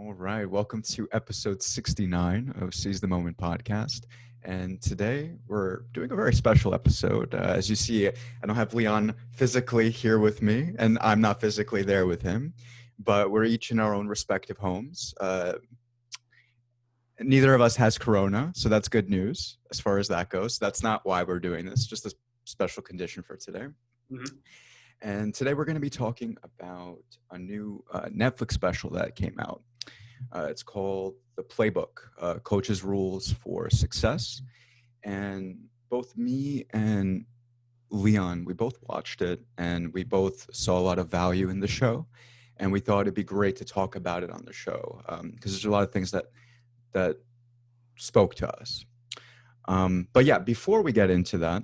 All right, welcome to episode 69 of Seize the Moment podcast. And today we're doing a very special episode. As you see, I don't have Leon physically here with me, and I'm not physically there with him, but we're each in our own respective homes. Neither of us has corona, so that's good news as far as that goes. That's not why we're doing this, just a special condition for today. Mm-hmm. And today we're going to be talking about a new Netflix special that came out. It's called The Playbook, Coach's Rules for Success. And both me and Leon, we both watched it and we both saw a lot of value in the show. And we thought it'd be great to talk about it on the show because there's a lot of things that spoke to us. But yeah, before we get into that,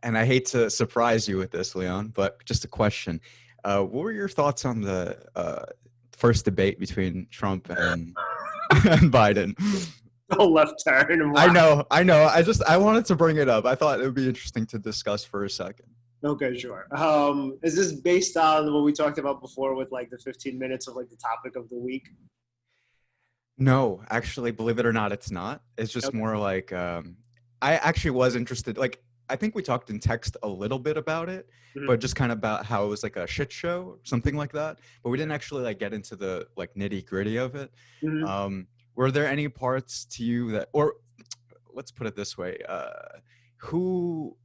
and I hate to surprise you with this, Leon, but just a question. What were your thoughts on the first debate between Trump and Biden? Oh, left turn. Wow. I know. I wanted to bring it up. I thought it would be interesting to discuss for a second. Okay, sure. Is this based on what we talked about before with like the 15 minutes of like the topic of the week? No, actually, believe it or not, it's not. It's just more like I actually was interested. Like, I think we talked in text a little bit about it, but just kind of about how it was like a shit show or something like that. But we didn't actually like get into the like nitty gritty of it. Were there any parts to you that, or let's put it this way, who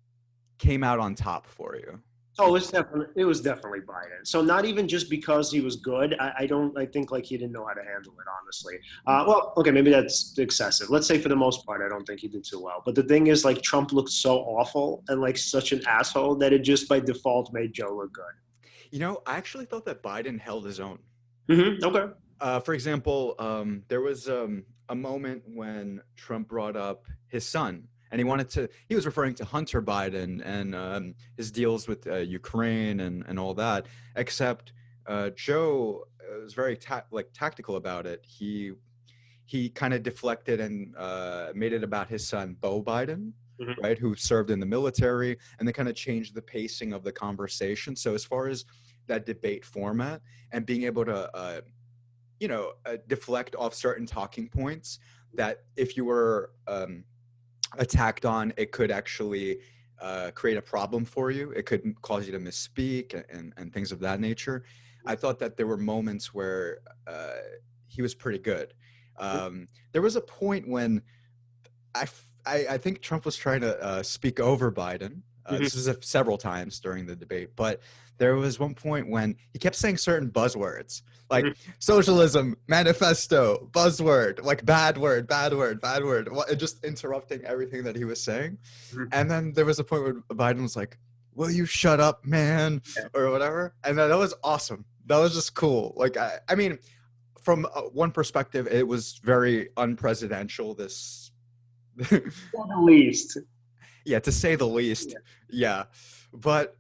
came out on top for you? Oh, it was definitely Biden. So not even just because he was good. I think like he didn't know how to handle it, honestly. Well, okay, maybe that's excessive. Let's say for the most part, I don't think he did too well. But the thing is, like, Trump looked so awful and like such an asshole that it just by default made Joe look good. You know, I actually thought that Biden held his own. Okay. For example, there was a moment when Trump brought up his son. And he was referring to Hunter Biden and his deals with Ukraine and all that, except Joe was very tactical about it. He kind of deflected and made it about his son, Beau Biden, right, who served in the military, and they kind of changed the pacing of the conversation. So as far as that debate format and being able to, deflect off certain talking points that if you were attacked on, it could actually create a problem for you. It could cause you to misspeak and things of that nature. I thought that there were moments where he was pretty good. There was a point when I think Trump was trying to speak over Biden. This was several times during the debate, but there was one point when he kept saying certain buzzwords like socialism, manifesto, buzzword, like bad word, just interrupting everything that he was saying. And then there was a point where Biden was like, "Will you shut up, man?" or whatever. And that was awesome. That was just cool. Like, I mean, from one perspective, it was very unpresidential. This, for the least. Yeah, to say the least. Yeah. But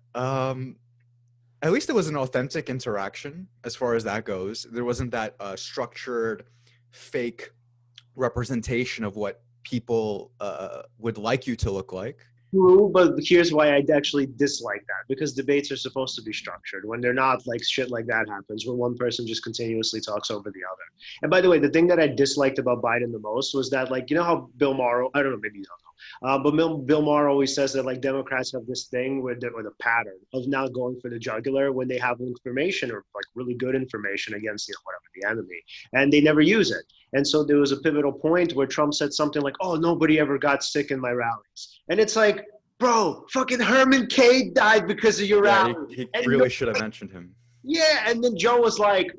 at least it was an authentic interaction as far as that goes. There wasn't that structured, fake representation of what people would like you to look like. True, but here's why I actually dislike that, because debates are supposed to be structured. When they're not, like, shit like that happens, when one person just continuously talks over the other. And by the way, the thing that I disliked about Biden the most was that, like, you know how Bill Maher, I don't know, maybe you don't know, but Bill Maher always says that, like, Democrats have this thing or the pattern of not going for the jugular when they have information or, like, really good information against, whatever, the enemy, and they never use it. And so there was a pivotal point where Trump said something like, "Oh, nobody ever got sick in my rallies." And it's like, bro, fucking Herman Cain died because of your rally. He really should have mentioned him. Yeah, and then Joe was like,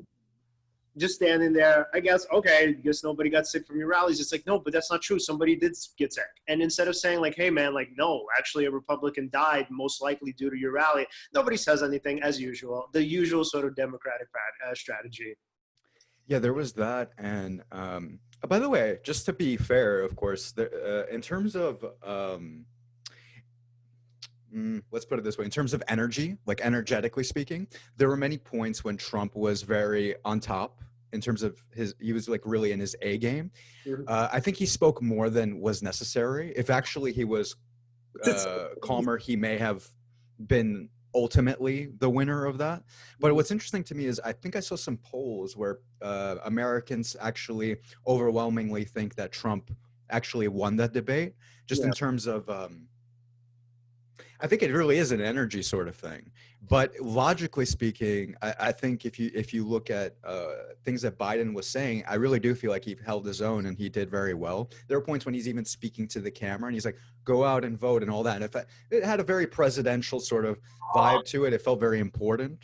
just standing there, I guess, okay, I guess nobody got sick from your rallies. It's like, no, but that's not true. Somebody did get sick. And instead of saying like, hey, man, like, no, actually a Republican died most likely due to your rally, nobody says anything as usual, the usual sort of Democratic strategy. Yeah, there was that. And by the way, just to be fair, of course, in terms of let's put it this way, in terms of energy, like energetically speaking, there were many points when Trump was very on top in terms of he was like really in his A game. I think he spoke more than was necessary. If actually he was calmer, he may have been ultimately the winner of that. But what's interesting to me is I think I saw some polls where Americans actually overwhelmingly think that Trump actually won that debate, just Yeah. in terms of I think it really is an energy sort of thing. But logically speaking, I think if you look at things that Biden was saying, I really do feel like he held his own and he did very well. There were points when he's even speaking to the camera and he's like, "Go out and vote" and all that. And if it had a very presidential sort of vibe to it, it felt very important.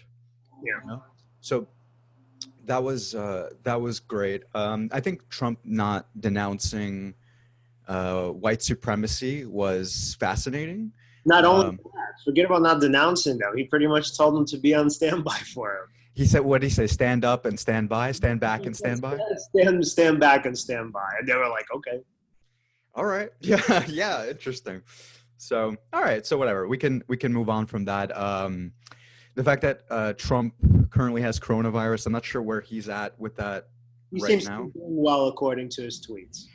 Yeah. You know? So that was great. I think Trump not denouncing white supremacy was fascinating. Not only Um, that, forget about not denouncing them. He pretty much told them to be on standby for him. he said, "What did he say? Stand up and stand by, stand back and stand by." Stand back and stand by. And they were like, okay. All right, yeah, yeah, interesting. So, all right, so whatever. We can move on from that. The fact that Trump currently has coronavirus, I'm not sure where he's at with that He right seems to be now. doing well according to his tweets.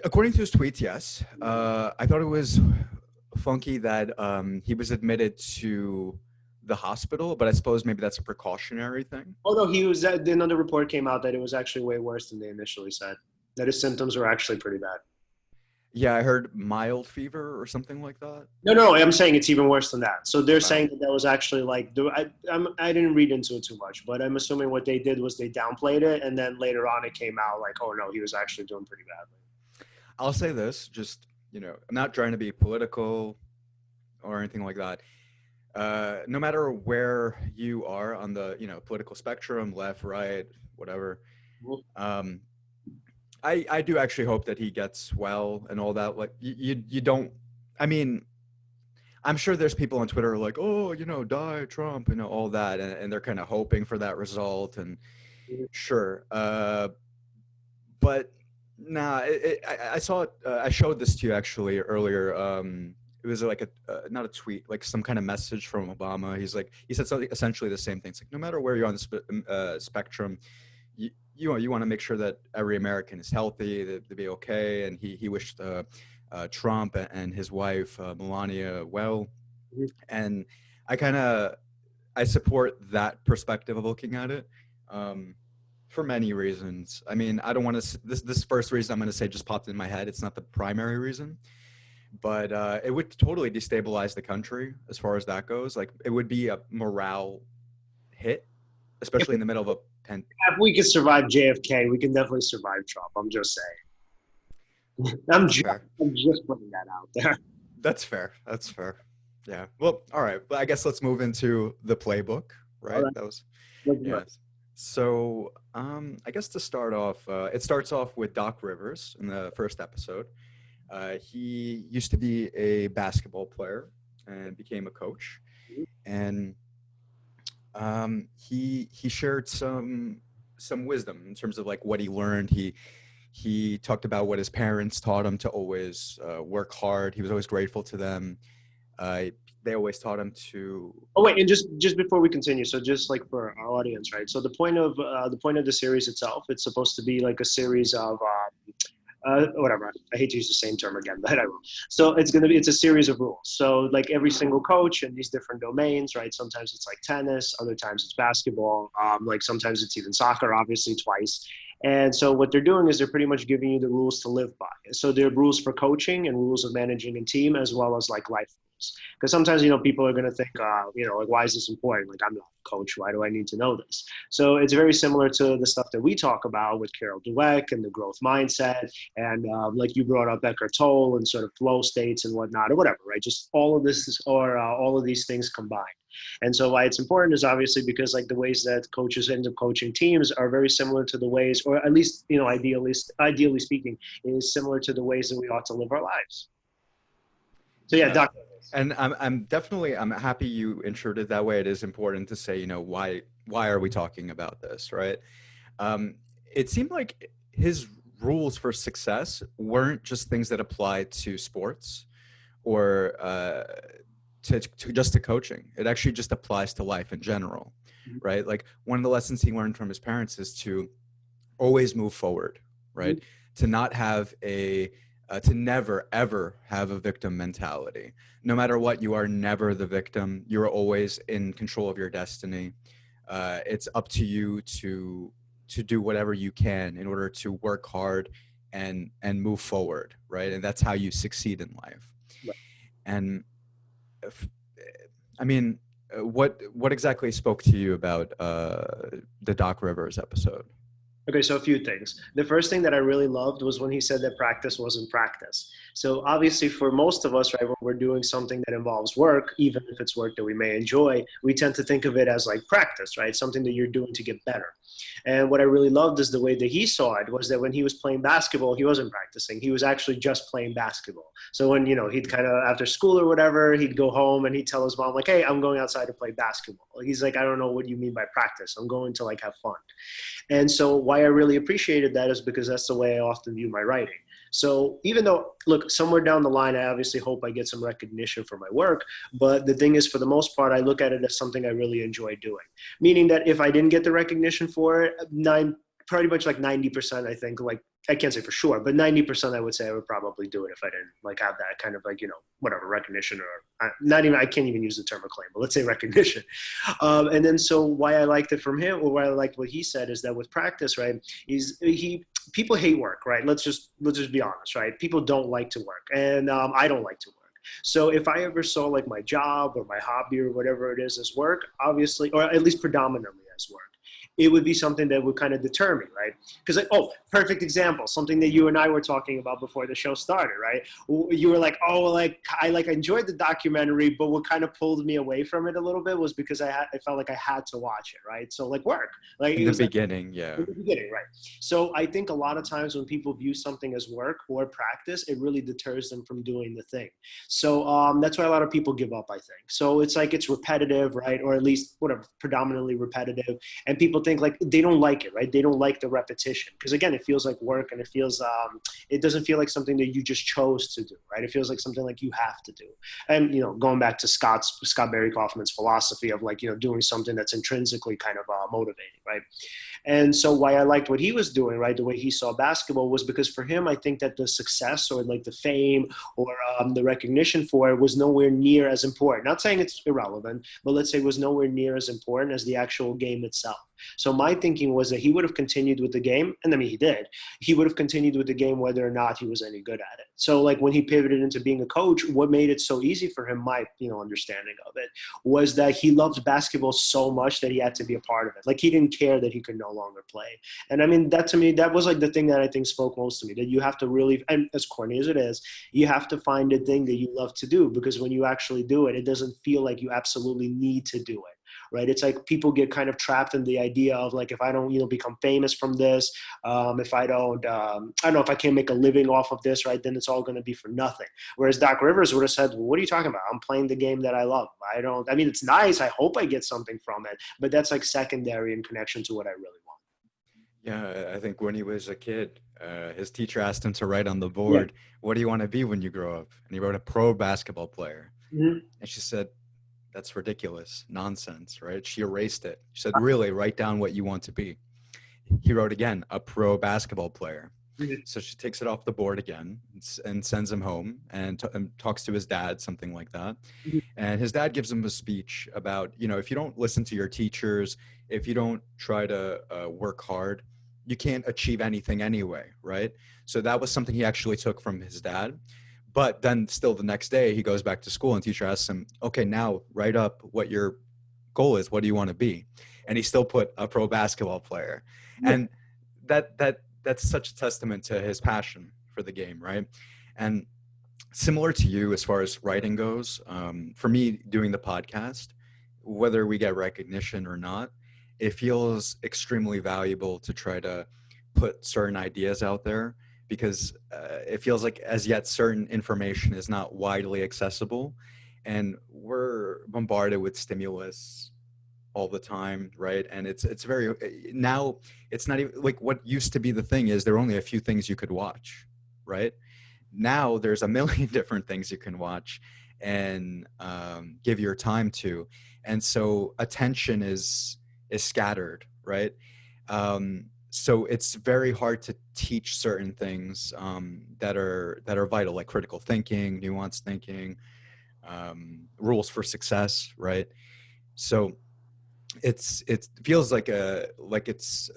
According to his tweets, yes. I thought it was funky that he was admitted to the hospital, but I suppose maybe that's a precautionary thing. Oh no, he was. Another report came out that it was actually way worse than they initially said. That his symptoms were actually pretty bad. Yeah, I heard mild fever or something like that. No, I'm saying it's even worse than that. So they're Wow. saying that was actually like I didn't read into it too much, but I'm assuming what they did was they downplayed it, and then later on it came out like, oh no, he was actually doing pretty badly. I'll say this, just, I'm not trying to be political or anything like that. No matter where you are on the, political spectrum, left, right, whatever, um, I do actually hope that he gets well and all that. Like you don't. I mean, I'm sure there's people on Twitter like, oh, die Trump, all that, and they're kind of hoping for that result. And sure, but nah, I saw it. I showed this to you actually earlier. It was like not a tweet, like some kind of message from Obama. He said something essentially the same thing. It's like no matter where you're on the spectrum, you want to make sure that every American is healthy, that they be okay. And he wished Trump and his wife Melania well. And I support that perspective of looking at it. For many reasons. I mean, I don't want to. This first reason I'm going to say just popped in my head. It's not the primary reason, but it would totally destabilize the country as far as that goes. Like, it would be a morale hit, especially in the middle of a If we could survive JFK, we can definitely survive Trump. I'm just saying. I'm just putting that out there. That's fair. That's fair. Yeah. Well, all right. But I guess let's move into the playbook, right? Right. That was, yeah. So, I guess to start off, it starts off with Doc Rivers in the first episode. He used to be a basketball player and became a coach, and he shared some wisdom in terms of like what he learned. He talked about what his parents taught him to always work hard. He was always grateful to them. They always taught him to. Oh wait, and just before we continue, so just like for our audience, right? So the point of the series itself, it's supposed to be like a series of whatever. I hate to use the same term again, but I will. So it's a series of rules. So like every single coach in these different domains, right? Sometimes it's like tennis, other times it's basketball, like sometimes it's even soccer, obviously twice. And so what they're doing is they're pretty much giving you the rules to live by. So there are rules for coaching and rules of managing a team, as well as like life rules. Because sometimes, people are going to think, like, why is this important? Like, I'm not a coach. Why do I need to know this? So it's very similar to the stuff that we talk about with Carol Dweck and the growth mindset. And like you brought up Eckhart Tolle and sort of flow states and whatnot, or whatever, right? Just all of this or all of these things combined. And so why it's important is obviously because like the ways that coaches end up coaching teams are very similar to the ways, or at least, ideally speaking, is similar to the ways that we ought to live our lives. So yeah, Dr. And I'm happy you introed it that way. It is important to say, why are we talking about this, right? It seemed like his rules for success weren't just things that apply to sports or to just to coaching. It actually just applies to life in general, right? Like one of the lessons he learned from his parents is to always move forward, right? To not have a to never ever have a victim mentality. No matter what, you are never the victim. You're always in control of your destiny. It's up to you to do whatever you can in order to work hard and move forward, right? And that's how you succeed in life. Right. And if, I mean, what exactly spoke to you about the Doc Rivers episode? Okay, so a few things. The first thing that I really loved was when he said that practice wasn't practice. So obviously, for most of us, right, when we're doing something that involves work, even if it's work that we may enjoy, we tend to think of it as like practice, right? Something that you're doing to get better. And what I really loved is the way that he saw it was that when he was playing basketball, he wasn't practicing. He was actually just playing basketball. So when, he'd kind of after school or whatever, he'd go home and he'd tell his mom like, "Hey, I'm going outside to play basketball." He's like, "I don't know what you mean by practice. I'm going to like have fun." And so why I really appreciated that is because that's the way I often view my writing. So even though, look, somewhere down the line, I obviously hope I get some recognition for my work. But the thing is, for the most part, I look at it as something I really enjoy doing. Meaning that if I didn't get the recognition for it, pretty much like 90%, I think, like, I can't say for sure, but 90% I would say I would probably do it if I didn't like have that kind of like, whatever recognition or not even, I can't even use the term acclaim, but let's say recognition. And then so why I liked it from him, or why I liked what he said is that with practice, right, people hate work, right? Let's just be honest, right? People don't like to work, and I don't like to work. So if I ever saw like my job or my hobby or whatever it is as work, obviously, or at least predominantly as work, it would be something that would kind of deter me, right? Because like, oh, perfect example, something that you and I were talking about before the show started, right? You were like, oh, like I enjoyed the documentary, but what kind of pulled me away from it a little bit was because I felt like I had to watch it, right? So like work, like In it the was like, beginning, yeah. in the beginning, right? So I think a lot of times when people view something as work or practice, it really deters them from doing the thing. So that's why a lot of people give up, I think. So it's like it's repetitive, right? Or at least whatever, predominantly repetitive. And people think like they don't like it, right? They don't like the repetition because again, it feels like work, and it doesn't feel like something that you just chose to do, right? It feels like something like you have to do. And going back to Scott Barry Kaufman's philosophy of like doing something that's intrinsically kind of motivating, right? And so why I liked what he was doing, right, the way he saw basketball was because for him, I think that the success or like the fame or the recognition for it was nowhere near as important. Not saying it's irrelevant, but let's say it was nowhere near as important as the actual game itself. So my thinking was that he would have continued with the game, and I mean he did. He would have continued with the game whether or not he was any good at it. So like when he pivoted into being a coach, what made it so easy for him, my understanding of it, was that he loved basketball so much that he had to be a part of it. Like he didn't care that he could no longer play. And I mean that to me, that was like the thing that I think spoke most to me. That you have to really, and as corny as it is, you have to find a thing that you love to do, because when you actually do it, it doesn't feel like you absolutely need to do it. Right? It's like people get kind of trapped in the idea of like, if I don't, become famous from this, if I don't know, if I can't make a living off of this, right, then it's all going to be for nothing. Whereas Doc Rivers would have said, well, what are you talking about? I'm playing the game that I love. I mean, it's nice. I hope I get something from it, but that's like secondary in connection to what I really want. Yeah, I think when he was a kid, his teacher asked him to write on the Yeah. board, "What do you want to be when you grow up?" And he wrote a pro basketball player. Mm-hmm. And she said, "That's ridiculous, nonsense," right? She erased it. She said, "Really, write down what you want to be." He wrote again, "A pro basketball player." Mm-hmm. So she takes it off the board again and sends him home and talks to his dad, something like that. And his dad gives him a speech about, if you don't listen to your teachers, if you don't try to work hard, you can't achieve anything anyway, right? So that was something he actually took from his dad. But then still the next day he goes back to school and teacher asks him, "Okay, now write up what your goal is. What do you want to be?" And he still put a pro basketball player. Yeah. And that's such a testament to his passion for the game, right? And similar to you as far as writing goes, for me doing the podcast, whether we get recognition or not, it feels extremely valuable to try to put certain ideas out there, because it feels like as yet certain information is not widely accessible, and we're bombarded with stimulus all the time, right? And it's very now it's not even like what used to be the thing is there are only a few things you could watch, right? Now there's a million different things you can watch and give your time to, and so attention is scattered, right? so it's very hard to teach certain things that are vital, like critical thinking, nuanced thinking, rules for success, right? So it feels like it's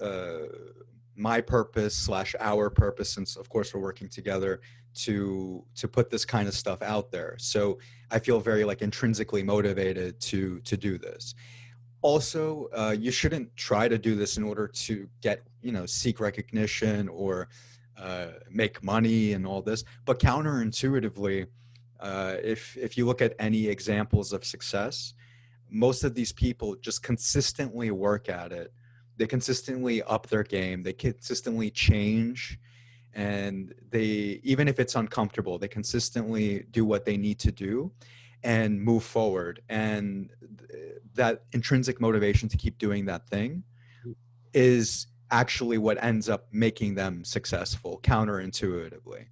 my purpose slash our purpose, since of course we're working together to put this kind of stuff out there. So I feel very like intrinsically motivated to do this. Also, you shouldn't try to do this in order to get, seek recognition or make money and all this. But counterintuitively, if you look at any examples of success, most of these people just consistently work at it. They consistently up their game. They consistently change, and they, even if it's uncomfortable, they consistently do what they need to do and move forward. And that intrinsic motivation to keep doing that thing is actually what ends up making them successful, counterintuitively.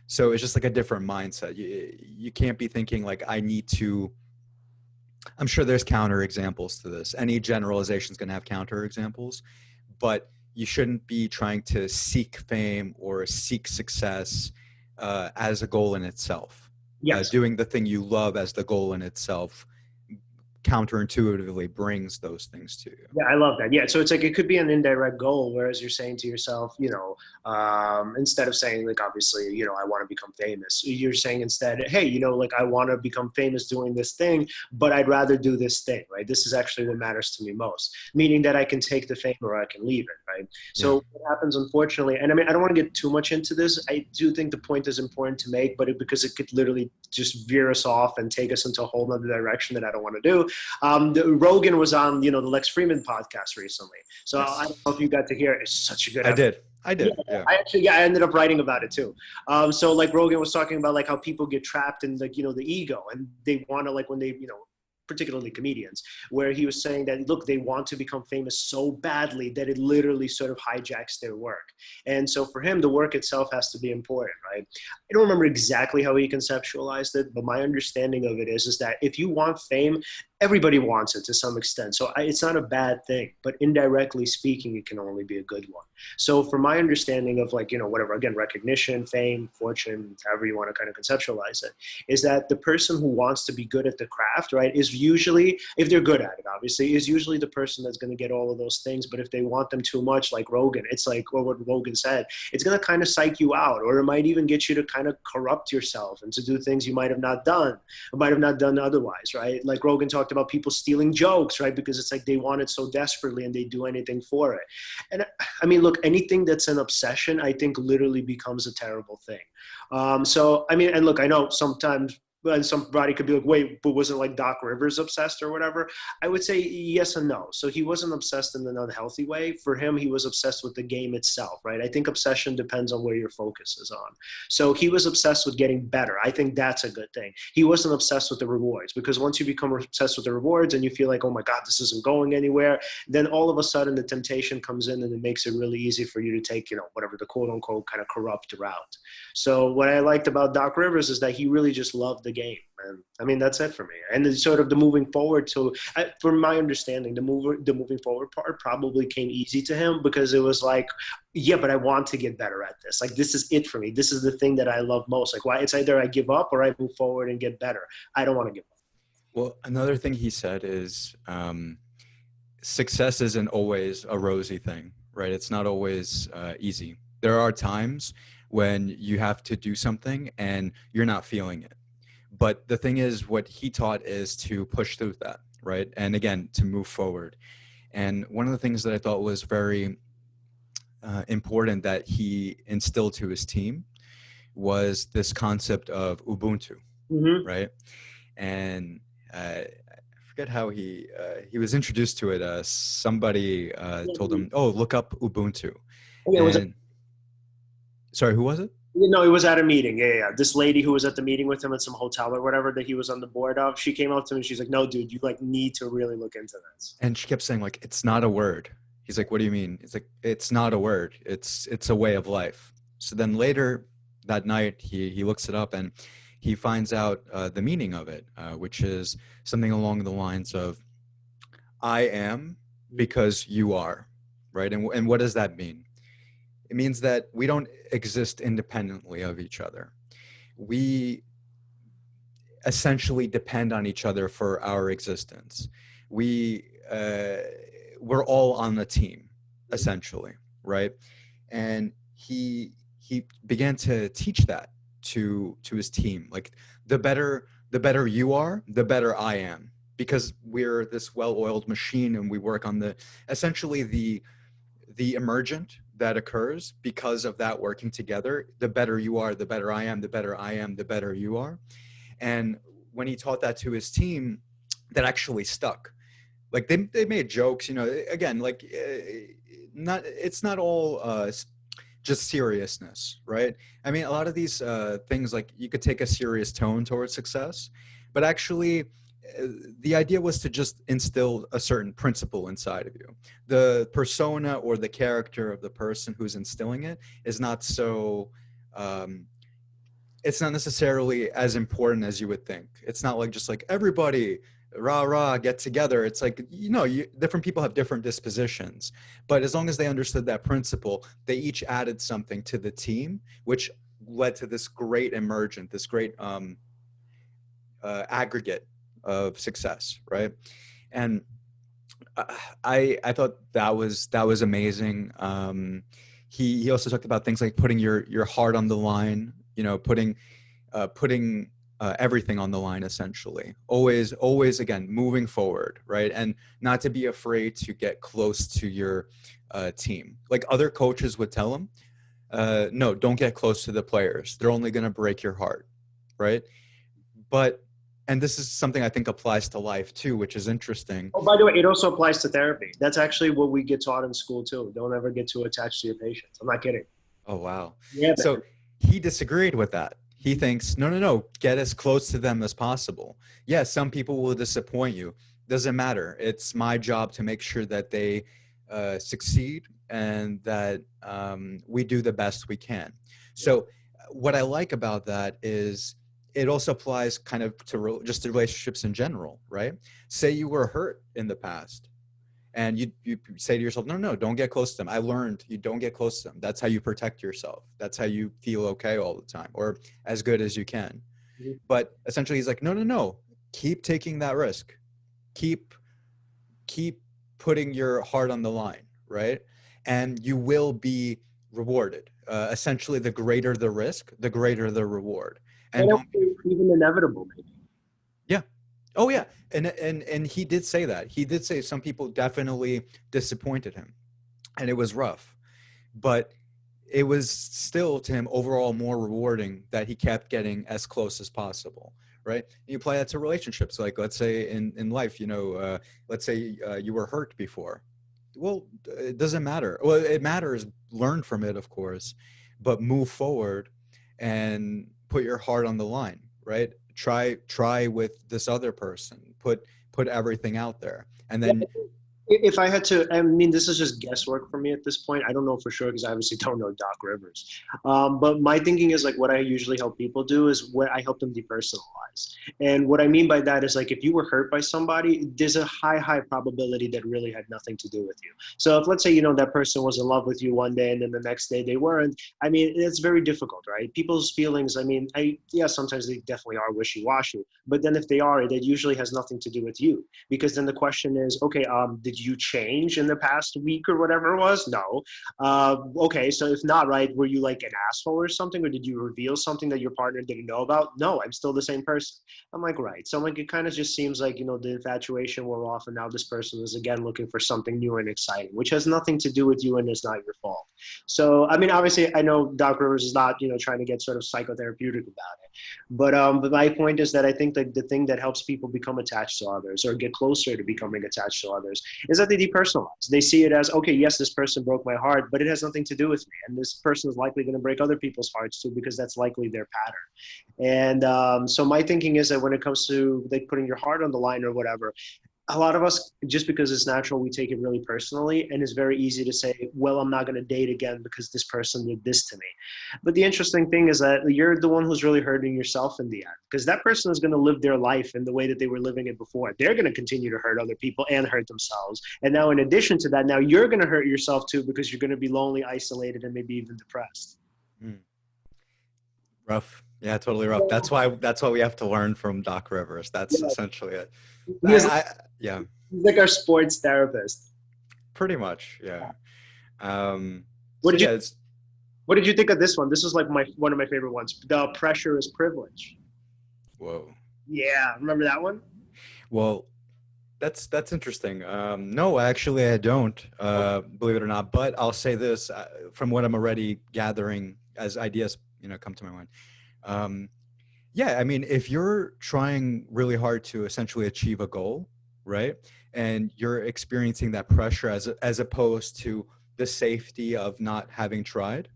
So it's just like a different mindset. You can't be thinking like, I need to. I'm sure there's counter examples to this. Any generalization is going to have counter examples, but you shouldn't be trying to seek fame or seek success as a goal in itself. Yes. Doing the thing you love as the goal in itself counterintuitively brings those things to you. Yeah, I love that. Yeah, so it's like it could be an indirect goal, whereas you're saying to yourself, instead of saying like obviously, I want to become famous, you're saying instead, hey, like I want to become famous doing this thing, but I'd rather do this thing, right? This is actually what matters to me most, meaning that I can take the fame or I can leave it, right? So Yeah. what happens, unfortunately, and I mean, I don't want to get too much into this. I do think the point is important to make, but because it could literally just veer us off and take us into a whole other direction that I don't want to do. Rogan was on, the Lex Fridman podcast recently. So Yes. I don't know if you got to hear it. It's such a good episode. I did. Yeah. I ended up writing about it too. So like Rogan was talking about like how people get trapped in like, the ego, and they want to like when they, particularly comedians, where he was saying that, look, they want to become famous so badly that it literally sort of hijacks their work. And so for him, the work itself has to be important, right? I don't remember exactly how he conceptualized it, but my understanding of it is that if you want fame, everybody wants it to some extent. So it's not a bad thing, but indirectly speaking, it can only be a good one. So for my understanding of like, whatever, again, recognition, fame, fortune, however you want to kind of conceptualize it, is that the person who wants to be good at the craft, right, is usually, if they're good at it, obviously, is usually the person that's going to get all of those things. But if they want them too much, like Rogan, it's like, well, what Rogan said, it's going to kind of psych you out, or it might even get you to kind of corrupt yourself and to do things you might have not done, or might have not done otherwise, right? Like Rogan talked about people stealing jokes, right? Because it's like they want it so desperately and they do anything for it. And I mean, look, anything that's an obsession, I think literally becomes a terrible thing. So, I mean, and look, I know sometimes and somebody could be like, wait, but wasn't like Doc Rivers obsessed or whatever? I would say yes and no. So he wasn't obsessed in an unhealthy way. For him, he was obsessed with the game itself, right? I think obsession depends on where your focus is on. So he was obsessed with getting better. I think that's a good thing. He wasn't obsessed with the rewards, because once you become obsessed with the rewards and you feel like, oh my God, this isn't going anywhere, then all of a sudden the temptation comes in and it makes it really easy for you to take, whatever the quote unquote kind of corrupt route. So what I liked about Doc Rivers is that he really just loved the game. And I mean, that's it for me. And it's sort of the moving forward. So from my understanding, the moving forward part probably came easy to him, because it was like, yeah, but I want to get better at this. Like, this is it for me. This is the thing that I love most. Like, why? It's either I give up or I move forward and get better. I don't want to give up. Well, another thing he said is success isn't always a rosy thing, right? It's not always easy. There are times when you have to do something and you're not feeling it. But the thing is, what he taught is to push through that, right? And again, to move forward. And one of the things that I thought was very important that he instilled to his team was this concept of Ubuntu, right? And I forget how he was introduced to it. Somebody told him, "Oh, look up Ubuntu." And, sorry, who was it? No, he was at a meeting. Yeah. This lady who was at the meeting with him at some hotel or whatever that he was on the board of, she came up to him and she's like, "No, dude, you like need to really look into this." And she kept saying like, "It's not a word." He's like, "What do you mean?" It's like, "It's not a word. It's a way of life." So then later that night, he looks it up and he finds out the meaning of it, which is something along the lines of, "I am because you are," right? And what does that mean? It means that we don't exist independently of each other. We essentially depend on each other for our existence. We we're all on the team, essentially, right? And he began to teach that to his team. Like the better you are, the better I am, because we're this well-oiled machine, and we work on the essentially the emergent that occurs because of that working together. The better you are, the better I am, the better I am, the better you are. And when he taught that to his team, that actually stuck. Like they made jokes, you know, again, like not, it's not all just seriousness, right? I mean, a lot of these things, like you could take a serious tone towards success, but actually the idea was to just instill a certain principle inside of you. The persona or the character of the person who's instilling it is not so it's not necessarily as important as you would think. It's not like just like everybody rah rah get together. It's like, you know, different people have different dispositions, but as long as they understood that principle, they each added something to the team, which led to this great emergent, this great aggregate of success, right? And I thought that was amazing. He also talked about things like putting your heart on the line, you know, putting everything on the line, essentially. Always again moving forward, right? And not to be afraid to get close to your team. Like other coaches would tell him, no, don't get close to the players. They're only going to break your heart, right? But and this is something I think applies to life too, which is interesting. Oh, by the way, it also applies to therapy. That's actually what we get taught in school too. Don't ever get too attached to your patients. I'm not kidding. Oh, wow. Yeah, So he disagreed with that. He thinks, no, no, no, get as close to them as possible. Yeah, some people will disappoint you. Doesn't matter. It's my job to make sure that they succeed and that we do the best we can. So what I like about that is it also applies kind of to just to relationships in general, right? Say you were hurt in the past and you say to yourself, no, no, don't get close to them. I learned you don't get close to them. That's how you protect yourself. That's how you feel okay all the time, or as good as you can. But essentially he's like, no, no, no, keep taking that risk. Keep putting your heart on the line, right? And you will be rewarded. Essentially, the greater the risk, the greater the reward. And don't be even inevitable, maybe. yeah. Oh yeah. And he did say that. He did say some people definitely disappointed him. And it was rough. But it was still to him overall more rewarding that he kept getting as close as possible, right? And you apply that to relationships. Like let's say in life, you know, let's say you were hurt before. Well, it doesn't matter. Well, it matters. Learn from it, of course, but move forward and put your heart on the line, right? Try with this other person. Put everything out there, and then If I had to, I mean, this is just guesswork for me at this point. I don't know for sure because I obviously don't know Doc Rivers. But my thinking is like what I usually help people do is what I help them depersonalize. And what I mean by that is like if you were hurt by somebody, there's a high probability that really had nothing to do with you. So if let's say, you know, that person was in love with you one day and then the next day they weren't, I mean, it's very difficult, right? People's feelings, I mean, yeah, sometimes they definitely are wishy-washy. But then if they are, it usually has nothing to do with you. Because then the question is, okay, did you change in the past week or whatever it was? No. Okay, so if not, right, were you like an asshole or something, or did you reveal something that your partner didn't know about? No, I'm still the same person. I'm like, right. So I'm like, it kind of just seems like, you know, the infatuation wore off and now this person is again looking for something new and exciting, which has nothing to do with you and is not your fault. So, I mean, obviously I know Doc Rivers is not, you know, trying to get sort of psychotherapeutic about it. But my point is that I think that the thing that helps people become attached to others or get closer to becoming attached to others is that they depersonalize. They see it as, okay, yes, this person broke my heart, but it has nothing to do with me. And this person is likely going to break other people's hearts too, because that's likely their pattern. And so my thinking is that when it comes to like putting your heart on the line or whatever, a lot of us, just because it's natural, we take it really personally, and it's very easy to say, well, I'm not going to date again because this person did this to me. But the interesting thing is that you're the one who's really hurting yourself in the end, because that person is going to live their life in the way that they were living it before. They're going to continue to hurt other people and hurt themselves. And now in addition to that, now you're going to hurt yourself too, because you're going to be lonely, isolated, and maybe even depressed. Mm. Rough. Yeah, totally rough. That's why we have to learn from Doc Rivers. That's Yeah, essentially it. he's, Yeah, he's like our sports therapist. pretty much. Yeah. What So did you yeah, it's What did you think of this one? This is like one of my favorite ones. The pressure is privilege. whoa. Yeah, remember that one? Well, that's interesting. No, actually, I don't. Believe it or not. But I'll say this from what I'm already gathering as ideas, come to my mind. Um, yeah, I mean, if you're trying really hard to essentially achieve a goal, right, and you're experiencing that pressure as opposed to the safety of not having tried,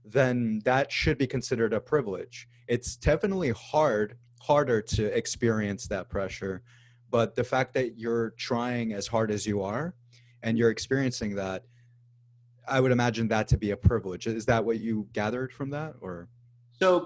then that should be considered a privilege. It's definitely harder to experience that pressure, but the fact that you're trying as hard as you are and you're experiencing that, I would imagine that to be a privilege. Is that what you gathered from that, or? So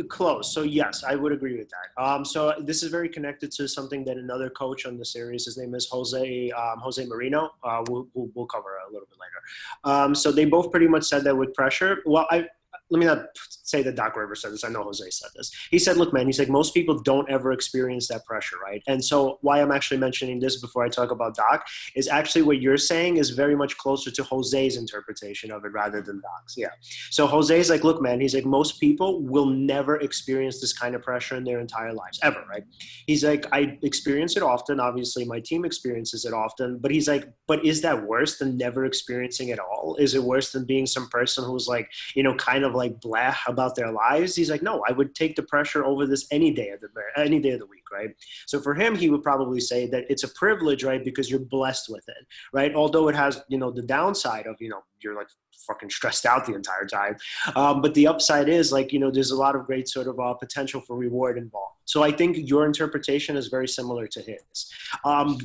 close. So yes, I would agree with that. So this is very connected to something that another coach on the series, his name is Jose Mourinho. We'll cover a little bit later. So they both pretty much said that with pressure. Well, I let me not say that Doc Rivers said this. I know Jose said this. He said, look, man, he's like, most people don't ever experience that pressure, right? And so why I'm actually mentioning this before I talk about Doc is actually what you're saying is very much closer to Jose's interpretation of it rather than Doc's. Yeah. So Jose's like, look, man, he's like, most people will never experience this kind of pressure in their entire lives, ever, right? He's like, I experience it often. Obviously, my team experiences it often. But he's like, but is that worse than never experiencing it all? Is it worse than being some person who's like, kind of like blah about their lives? He's like, no, I would take the pressure over this any day of the week, right? So for him, he would probably say that it's a privilege, right? Because you're blessed with it, right? Although it has, the downside of, you're like fucking stressed out the entire time. But the upside is like, there's a lot of great sort of potential for reward involved. So I think your interpretation is very similar to his.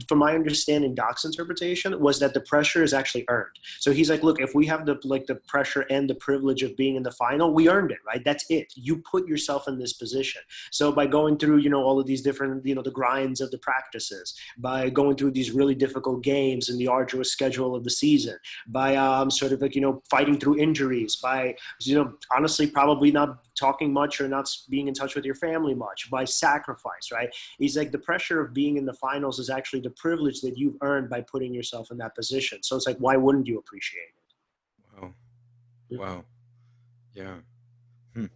From my understanding, Doc's interpretation was that the pressure is actually earned. So he's like, look, if we have the pressure and the privilege of being in the final, we earned it, right? That's it. You put yourself in this position. So by going through, all of these different, the grinds of the practices, by going through these really difficult games and the arduous schedule of the season, by sort of like, fighting through injuries, by, honestly, probably not talking much or not being in touch with your family much, by sacrifice, right? He's like, the pressure of being in the finals is actually the privilege that you've earned by putting yourself in that position. So it's like, why wouldn't you appreciate Wow. it? Wow. Yeah. Hmm.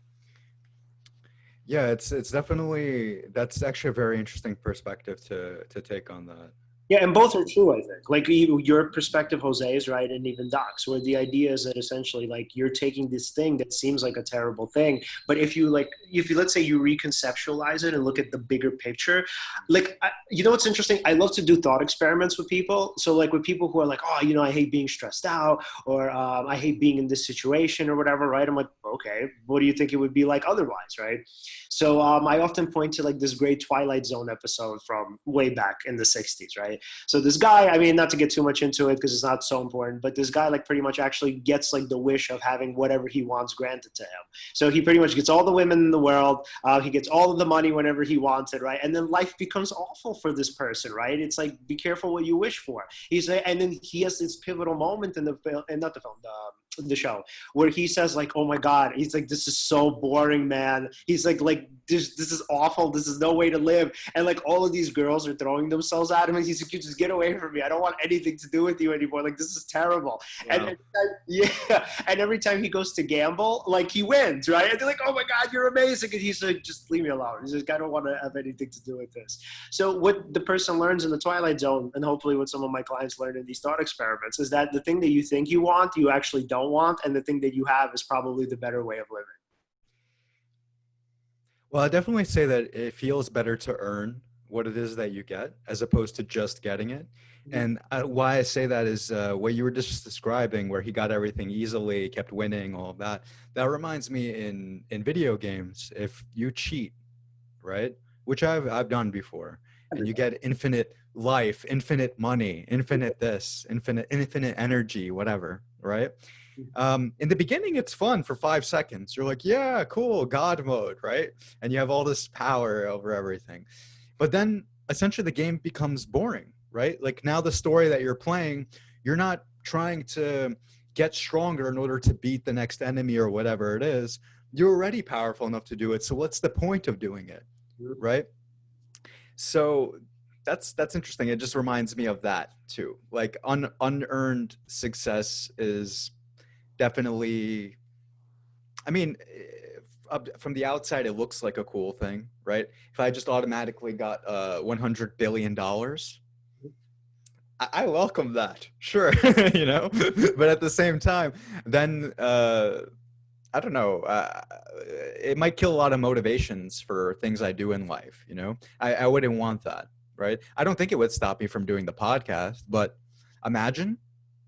Yeah, it's definitely, that's actually a very interesting perspective to take on that. Yeah, and both are true, I think. Like your perspective, Jose, is right, and even Doc's, where the idea is that essentially, like, you're taking this thing that seems like a terrible thing, but if you let's say you reconceptualize it and look at the bigger picture, like, what's interesting? I love to do thought experiments with people. So, like, with people who are like, oh, I hate being stressed out, or I hate being in this situation, or whatever, right? I'm like, okay, what do you think it would be like otherwise, right? So, I often point to like this great Twilight Zone episode from way back in the '60s, right? So this guy, I mean, not to get too much into it because it's not so important, but this guy like pretty much actually gets like the wish of having whatever he wants granted to him. So he pretty much gets all the women in the world. He gets all of the money whenever he wants it, right? And then life becomes awful for this person, right? It's like, be careful what you wish for. And then he has this pivotal moment in the film, and not the film, the show, where he says like, oh my God, he's like, this is so boring, man. He's like this is awful. This is no way to live. And like all of these girls are throwing themselves at him, and he's like, you just get away from me. I don't want anything to do with you anymore. Like, this is terrible. Wow. And every time he goes to gamble, like, he wins, right? And they're like, oh my God, you're amazing. And he's like, just leave me alone. He's like, I don't want to have anything to do with this. So what the person learns in the Twilight Zone, and hopefully what some of my clients learn in these thought experiments, is that the thing that you think you want, you actually don't want, and the thing that you have is probably the better way of living. Well, I definitely say that it feels better to earn what it is that you get as opposed to just getting it. And why I say that is what you were just describing, where he got everything easily, kept winning, all of that. That reminds me in video games, if you cheat, right? Which I've done before, and you get infinite life, infinite money, infinite this, infinite energy, whatever, right? In the beginning, it's fun for 5 seconds. You're like, yeah, cool, God mode, right? And you have all this power over everything. But then essentially the game becomes boring, right? Like now the story that you're playing, you're not trying to get stronger in order to beat the next enemy or whatever it is. You're already powerful enough to do it. So what's the point of doing it, right? So that's interesting. It just reminds me of that too. Like unearned success is definitely, I mean, from the outside, it looks like a cool thing, right? If I just automatically got $100 billion, I welcome that, sure, you know. But at the same time, then I don't know. It might kill a lot of motivations for things I do in life. You know, I wouldn't want that, right? I don't think it would stop me from doing the podcast, but imagine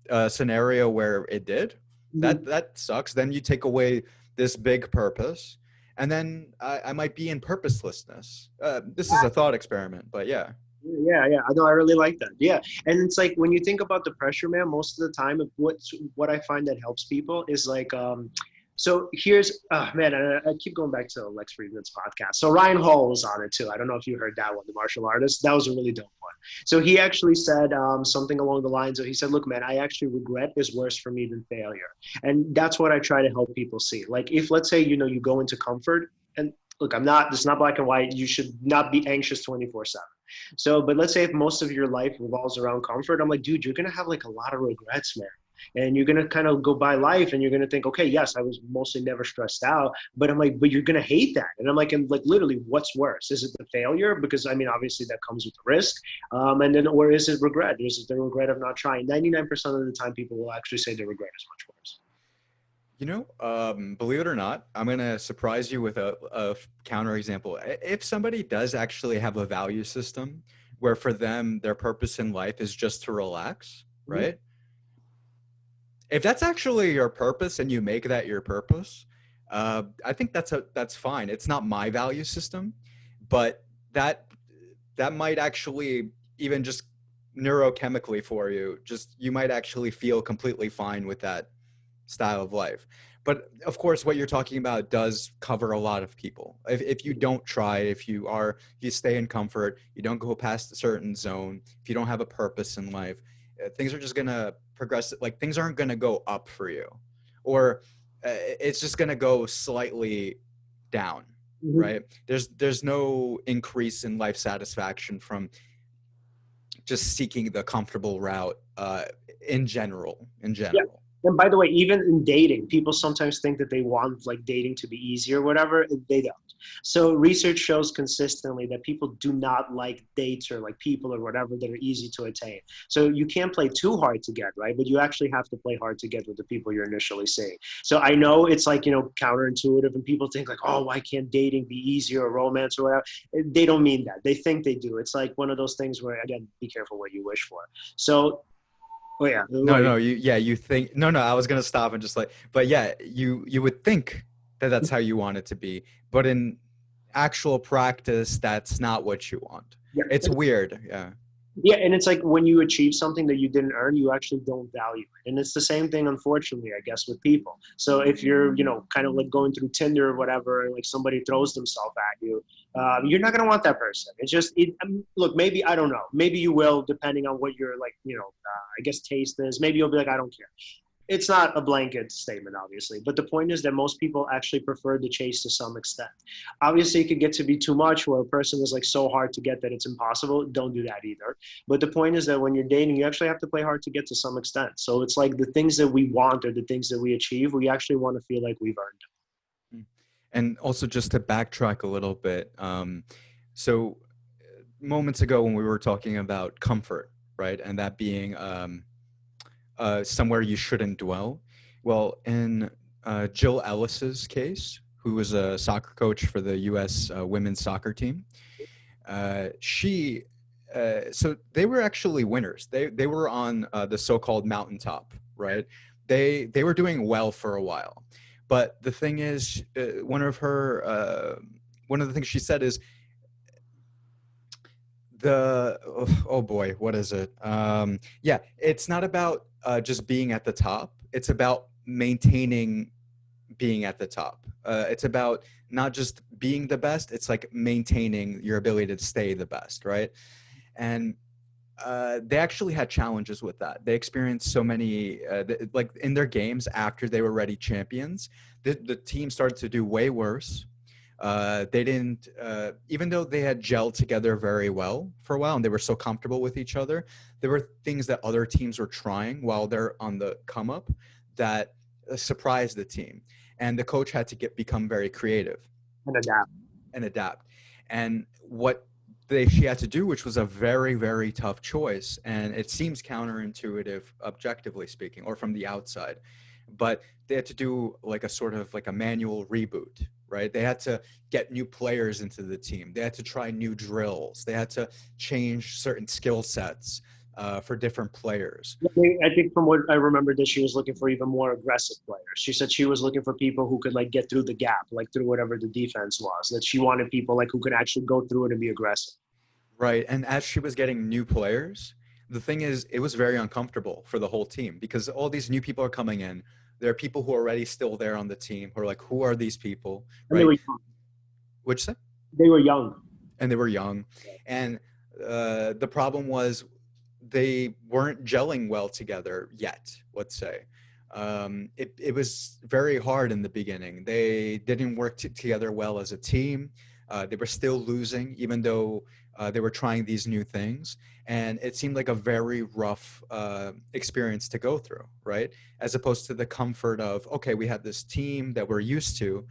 a scenario where it did. That sucks. Then you take away this big purpose, and then I might be in purposelessness. This is a thought experiment, but yeah. Yeah. I know. I really like that. Yeah, and it's like when you think about the pressure, man. Most of the time, what I find that helps people is like, so here's, man, I keep going back to Lex Friedman's podcast. So Ryan Hall was on it too. I don't know if you heard that one, the martial artist. That was a really dope one. So he actually said something along the lines of, he said, look, man, I actually regret is worse for me than failure. And that's what I try to help people see. Like if, let's say, you know, you go into comfort and look, this is not black and white. You should not be anxious 24/7. So, but let's say if most of your life revolves around comfort, I'm like, dude, you're going to have like a lot of regrets, man. And you're going to kind of go by life and you're going to think, okay, yes, I was mostly never stressed out, but I'm like, but you're going to hate that. And I'm like, and like, literally what's worse? Is it the failure? Because I mean, obviously that comes with the risk. And then, or is it regret? Is it the regret of not trying? 99% of the time people will actually say the regret is much worse. You know, believe it or not, I'm going to surprise you with a counter example. If somebody does actually have a value system where for them, their purpose in life is just to relax, right? If that's actually your purpose and you make that your purpose, I think that's fine. It's not my value system, but that might actually even just neurochemically for you, just you might actually feel completely fine with that style of life. But of course, what you're talking about does cover a lot of people. If you don't try, if you stay in comfort, you don't go past a certain zone, if you don't have a purpose in life, things are just gonna progress. Like things aren't gonna go up for you, or it's just gonna go slightly down, right? There's no increase in life satisfaction from just seeking the comfortable route in general. Yeah. And by the way, even in dating, people sometimes think that they want like dating to be easy or whatever. They don't. So research shows consistently that people do not like dates or like people or whatever that are easy to attain. So you can't play too hard to get, right? But you actually have to play hard to get with the people you're initially seeing. So I know it's like, you know, counterintuitive and people think like, oh, why can't dating be easier or romance or whatever? They don't mean that. They think they do. It's like one of those things where, again, be careful what you wish for. So oh yeah. No, you think no, I was gonna stop and just like, but yeah, you would think that that's how you want it to be, but in actual practice, that's not what you want. Yeah. It's weird, yeah. Yeah, and it's like when you achieve something that you didn't earn, you actually don't value it. And it's the same thing, unfortunately, I guess, with people. So if you're, you know, kind of like going through Tinder or whatever, and like somebody throws themselves at you, you're not gonna want that person. It's just, look, maybe I don't know, maybe you will, depending on what your like, you know, I guess taste is. Maybe you'll be like, I don't care. It's not a blanket statement, obviously, but the point is that most people actually prefer the chase to some extent. Obviously, it could get to be too much where a person is like so hard to get that it's impossible. Don't do that either. But the point is that when you're dating, you actually have to play hard to get to some extent. So it's like the things that we want or the things that we achieve, we actually want to feel like we've earned them. And also just to backtrack a little bit, so moments ago when we were talking about comfort, right, and that being somewhere you shouldn't dwell. Well, in Jill Ellis's case, who was a soccer coach for the U.S. Women's soccer team, so they were actually winners. They were on the so-called mountaintop, right? They were doing well for a while, but the thing is, one of the things she said is The oh boy, what is it? Yeah, it's not about just being at the top. It's about maintaining being at the top. It's about not just being the best. It's like maintaining your ability to stay the best, right? And they actually had challenges with that. They experienced so many, like in their games after they were already champions, the team started to do way worse. They didn't, even though they had gelled together very well for a while and they were so comfortable with each other, there were things that other teams were trying while they're on the come up that surprised the team. And the coach had to become very creative And adapt. and adapt. And what she had to do, which was a very, very tough choice, and it seems counterintuitive, objectively speaking, or from the outside, but they had to do like a sort of like a manual reboot, right? They had to get new players into the team. They had to try new drills. They had to change certain skill sets for different players. I think from what I remember that she was looking for even more aggressive players. She said she was looking for people who could like get through the gap, like through whatever the defense was. That she wanted people like who could actually go through it and be aggressive. Right. And as she was getting new players, the thing is, it was very uncomfortable for the whole team because all these new people are coming in. There are people who are already still there on the team who are like, who are these people? And they Right. were young. Which, They were young. and they were young. And the problem was they weren't gelling well together yet, let's say. It was very hard in the beginning. They didn't work together well as a team. They were still losing, even though they were trying these new things. And it seemed like a very rough experience to go through, right? As opposed to the comfort of, okay, we have this team that we're used to.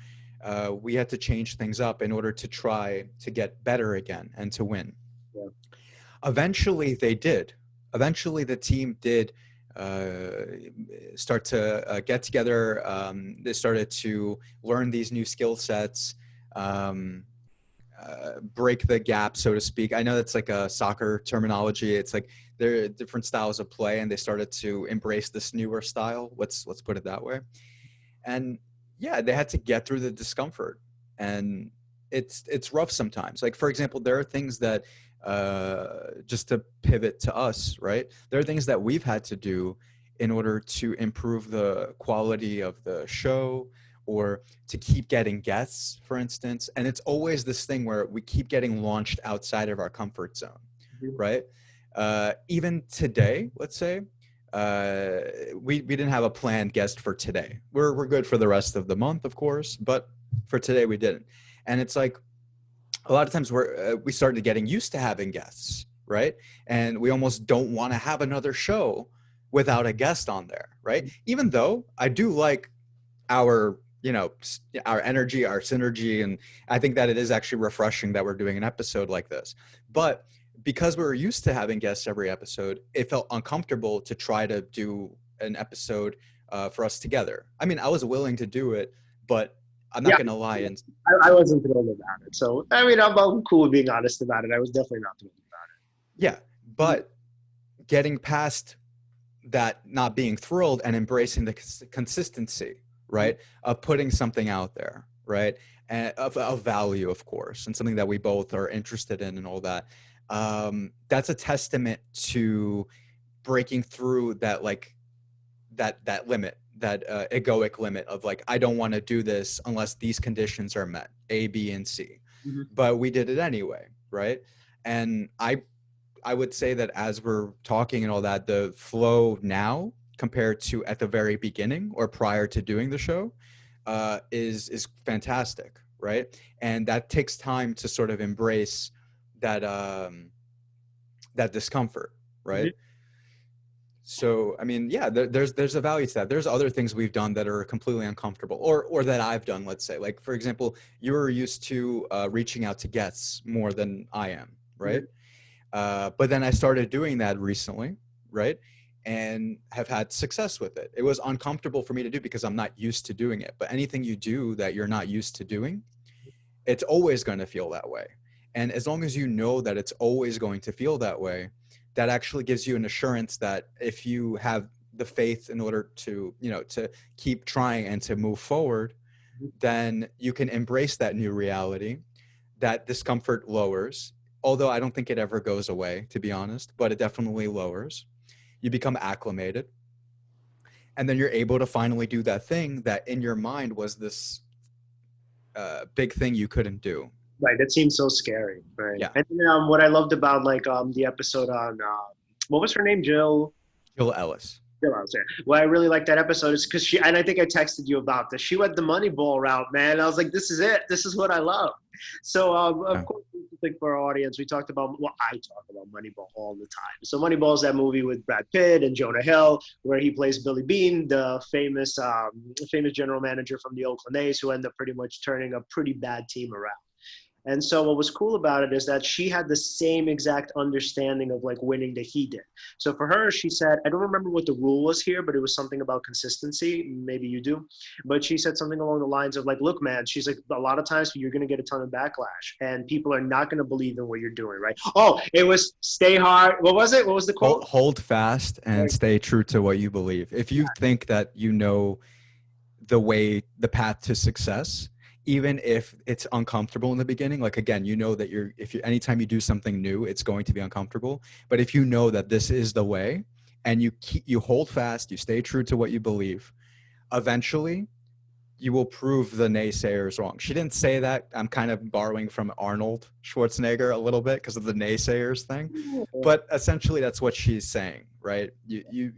We had to change things up in order to try to get better again and to win. Yeah. Eventually, they did. Eventually, the team did start to get together. They started to learn these new skill sets. Break the gap, so to speak. I know that's like a soccer terminology. It's like there are different styles of play, and they started to embrace this newer style. Let's put it that way. And yeah, they had to get through the discomfort, and it's rough sometimes. Like for example, there are things that just to pivot to us, right? There are things that we've had to do in order to improve the quality of the show or to keep getting guests, for instance. And it's always this thing where we keep getting launched outside of our comfort zone, right? Even today, let's say, we didn't have a planned guest for today. We're good for the rest of the month, of course, but for today we didn't. And it's like a lot of times we started getting used to having guests, right? And we almost don't want to have another show without a guest on there, right? Even though I do like our our energy, our synergy, and I think that it is actually refreshing that we're doing an episode like this. But because we were used to having guests every episode, it felt uncomfortable to try to do an episode for us together. I mean, I was willing to do it, but I'm not going to lie. And I wasn't thrilled about it. So, I mean, I'm cool with being honest about it. I was definitely not thrilled about it. Yeah, but getting past that not being thrilled and embracing the consistency, right, of putting something out there, right, and of value, of course, and something that we both are interested in and all that. That's a testament to breaking through that, like that limit, that egoic limit of like, I don't want to do this unless these conditions are met, A, B, and C. But we did it anyway, right? And I would say that as we're talking and all that, the flow now compared to at the very beginning or prior to doing the show is fantastic, right? And that takes time to sort of embrace that that discomfort, right? So I mean, yeah, there's a value to that. There's other things we've done that are completely uncomfortable, or that I've done. Let's say, like for example, you're used to reaching out to guests more than I am, right? But then I started doing that recently, right? And have had success with it. It was uncomfortable for me to do because I'm not used to doing it. But anything you do that you're not used to doing, it's always going to feel that way. And as long as you know that it's always going to feel that way, that actually gives you an assurance that if you have the faith in order to, to keep trying and to move forward, then you can embrace that new reality. That discomfort lowers. although I don't think it ever goes away, to be honest, but it definitely lowers. You become acclimated. And then you're able to finally do that thing that in your mind was this big thing you couldn't do. Right. That seems so scary. Right. Yeah. And what I loved about like the episode on what was her name? Jill. Jill Ellis. Jill Ellis, yeah. What I really like that episode is because she, and I think I texted you about this. She went the Moneyball route, man. I was like, this is it. This is what I love. So of course, like for our audience, we talked about, well, I talk about Moneyball all the time. So Moneyball is that movie with Brad Pitt and Jonah Hill, where he plays Billy Beane, the famous general manager from the Oakland A's, who ended up pretty much turning a pretty bad team around. And so what was cool about it is that she had the same exact understanding of like winning that he did. So for her, she said, I don't remember what the rule was here, but it was something about consistency. Maybe you do. But she said something along the lines of like, look, man, she's like, a lot of times you're going to get a ton of backlash and people are not going to believe in what you're doing, right? Oh, it was stay hard. What was it? What was the quote? Hold fast and stay true to what you believe. If you think that you know the path to success, even if it's uncomfortable in the beginning, like again, you know that anytime you do something new, it's going to be uncomfortable. But if you know that this is the way and you hold fast, you stay true to what you believe, eventually you will prove the naysayers wrong. She didn't say that. I'm kind of borrowing from Arnold Schwarzenegger a little bit because of the naysayers thing. But essentially that's what she's saying, right? You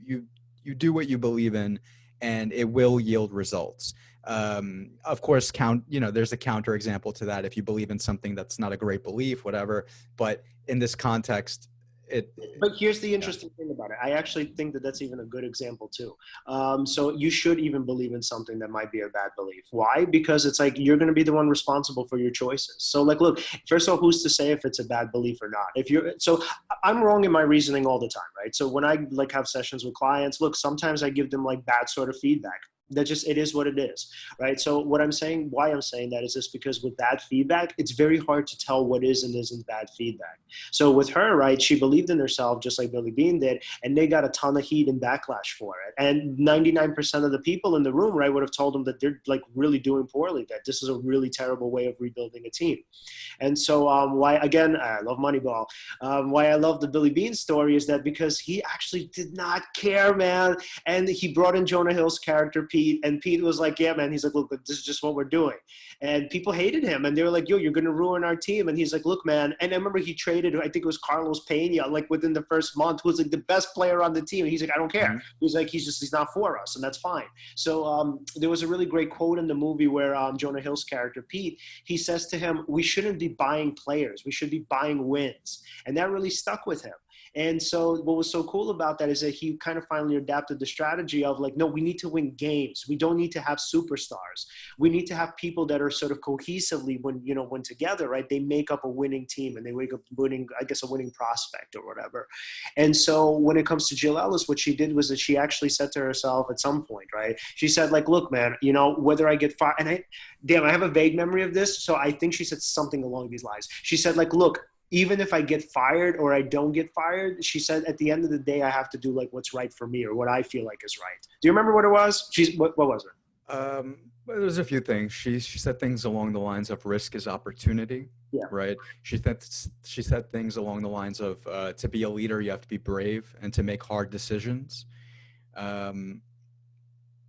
do what you believe in and it will yield results. Of course, there's a counter example to that. If you believe in something that's not a great belief, whatever, but in this context, but here's the interesting thing about it. I actually think that that's even a good example too. So you should even believe in something that might be a bad belief. Why? Because it's like, you're going to be the one responsible for your choices. So like, look, first of all, who's to say if it's a bad belief or not? So I'm wrong in my reasoning all the time, right? So when I like have sessions with clients, look, sometimes I give them like bad sort of feedback. It is what it is, right? So why I'm saying that is just because with bad feedback, it's very hard to tell what is and isn't bad feedback. So with her, right, she believed in herself just like Billy Beane did, and they got a ton of heat and backlash for it. And 99% of the people in the room, right, would have told them that they're like really doing poorly, that this is a really terrible way of rebuilding a team. And so why, again, I love Moneyball. Why I love the Billy Beane story is that because he actually did not care, man. And he brought in Jonah Hill's character, Pete, and Pete was like, yeah, man. He's like, look, this is just what we're doing. And people hated him. And they were like, yo, you're going to ruin our team. And he's like, look, man. And I remember he traded, I think it was Carlos Pena, like within the first month, who was like the best player on the team. And he's like, I don't care. Mm-hmm. He's like, he's not for us. And that's fine. So there was a really great quote in the movie where Jonah Hill's character, Pete, he says to him, we shouldn't be buying players. We should be buying wins. And that really stuck with him. And so what was so cool about that is that he kind of finally adapted the strategy of like, no, we need to win games. We don't need to have superstars. We need to have people that are sort of cohesively when together, right, they make up a winning team and they wake up winning, I guess, a winning prospect or whatever. And so when it comes to Jill Ellis, what she did was that she actually said to herself at some point, right, she said like, look, man, whether I get fired, and I have a vague memory of this. So I think she said something along these lines. She said like, look, even if I get fired or I don't get fired, she said, at the end of the day, I have to do like what's right for me or what I feel like is right. Do you remember what it was? What was it? There's a few things. She said things along the lines of risk is opportunity. Yeah. Right. She said things along the lines of to be a leader, you have to be brave and to make hard decisions.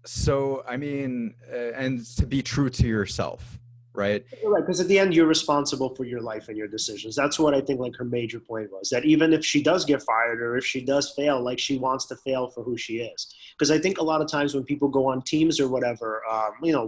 So, I mean, and to be true to yourself. Right. Right. Because at the end, you're responsible for your life and your decisions. That's what I think like her major point was, that even if she does get fired or if she does fail, like she wants to fail for who she is. Because I think a lot of times when people go on teams or whatever,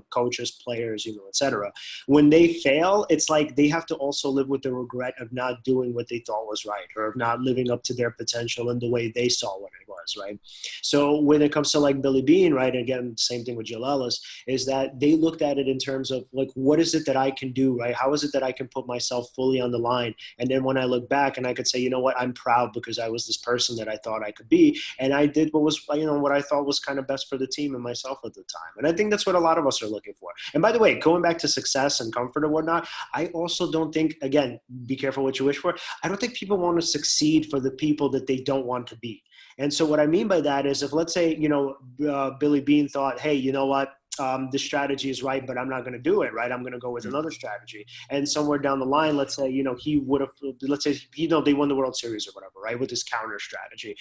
coaches, players, et cetera, when they fail, it's like they have to also live with the regret of not doing what they thought was right or of not living up to their potential in the way they saw what it was. Right. So when it comes to like Billy Beane, right, again, same thing with Jill Ellis, is that they looked at it in terms of like, what is it that I can do, right? How is it that I can put myself fully on the line? And then when I look back and I could say, you know what, I'm proud because I was this person that I thought I could be. And I did what was, what I thought was kind of best for the team and myself at the time. And I think that's what a lot of us are looking for. And by the way, going back to success and comfort and whatnot, I also don't think, again, be careful what you wish for. I don't think people want to succeed for the people that they don't want to be. And so what I mean by that is if, let's say, Billy Beane thought, hey, you know what? this strategy is right, but I'm not going to do it, right? I'm going to go with another strategy. And somewhere down the line, let's say, he would have, let's say, they won the World Series or whatever, right? With his counter strategy.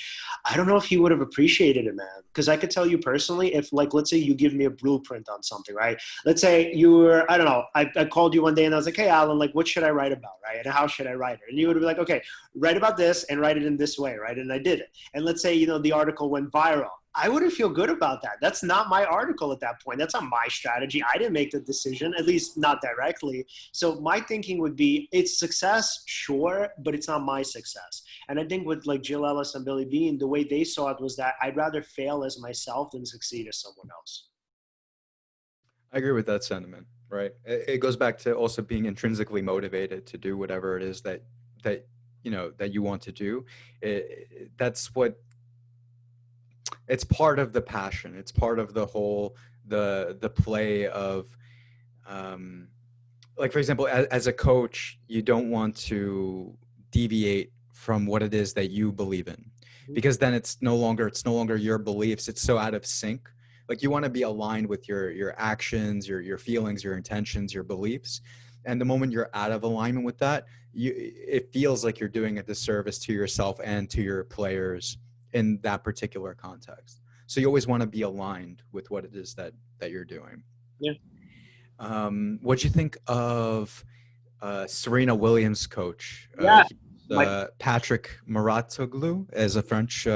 I don't know if he would have appreciated it, man. Because I could tell you personally, if like, let's say you give me a blueprint on something, right? Let's say you were, I don't know, I called you one day and I was like, hey, Alan, like, what should I write about, right? And how should I write it? And you would be like, okay, write about this and write it in this way, right? And I did it. And let's say, the article went viral. I wouldn't feel good about that. That's not my article at that point. That's not my strategy. I didn't make the decision, at least not directly. So my thinking would be, it's success, sure, but it's not my success. And I think with like Jill Ellis and Billy Beane, the way they saw it was that I'd rather fail as myself than succeed as someone else. I agree with that sentiment, right? It goes back to also being intrinsically motivated to do whatever it is that you want to do. That's what, it's part of the passion. It's part of the whole, the play of, like, for example, as a coach, you don't want to deviate from what it is that you believe in, because then it's no longer your beliefs. It's so out of sync. Like, you want to be aligned with your actions, your feelings, your intentions, your beliefs. And the moment you're out of alignment with that, it feels like you're doing a disservice to yourself and to your players in that particular context. So you always want to be aligned with what it is that you're doing. Yeah. What'd you think of Serena Williams' coach? Patrick Mouratoglou, as a French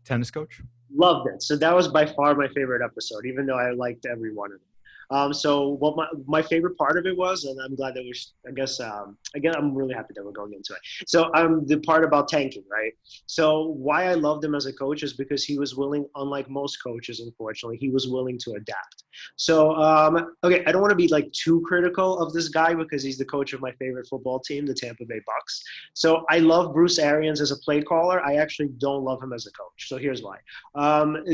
tennis coach? Loved it. So that was by far my favorite episode, even though I liked every one of them. So what my favorite part of it was, and I'm glad that again, I'm really happy that we're going into it. So the part about tanking, right? So why I loved him as a coach is because he was willing, unlike most coaches, unfortunately, he was willing to adapt. So, okay, I don't want to be like too critical of this guy because he's the coach of my favorite football team, the Tampa Bay Bucks. So I love Bruce Arians as a play caller. I actually don't love him as a coach. So here's why.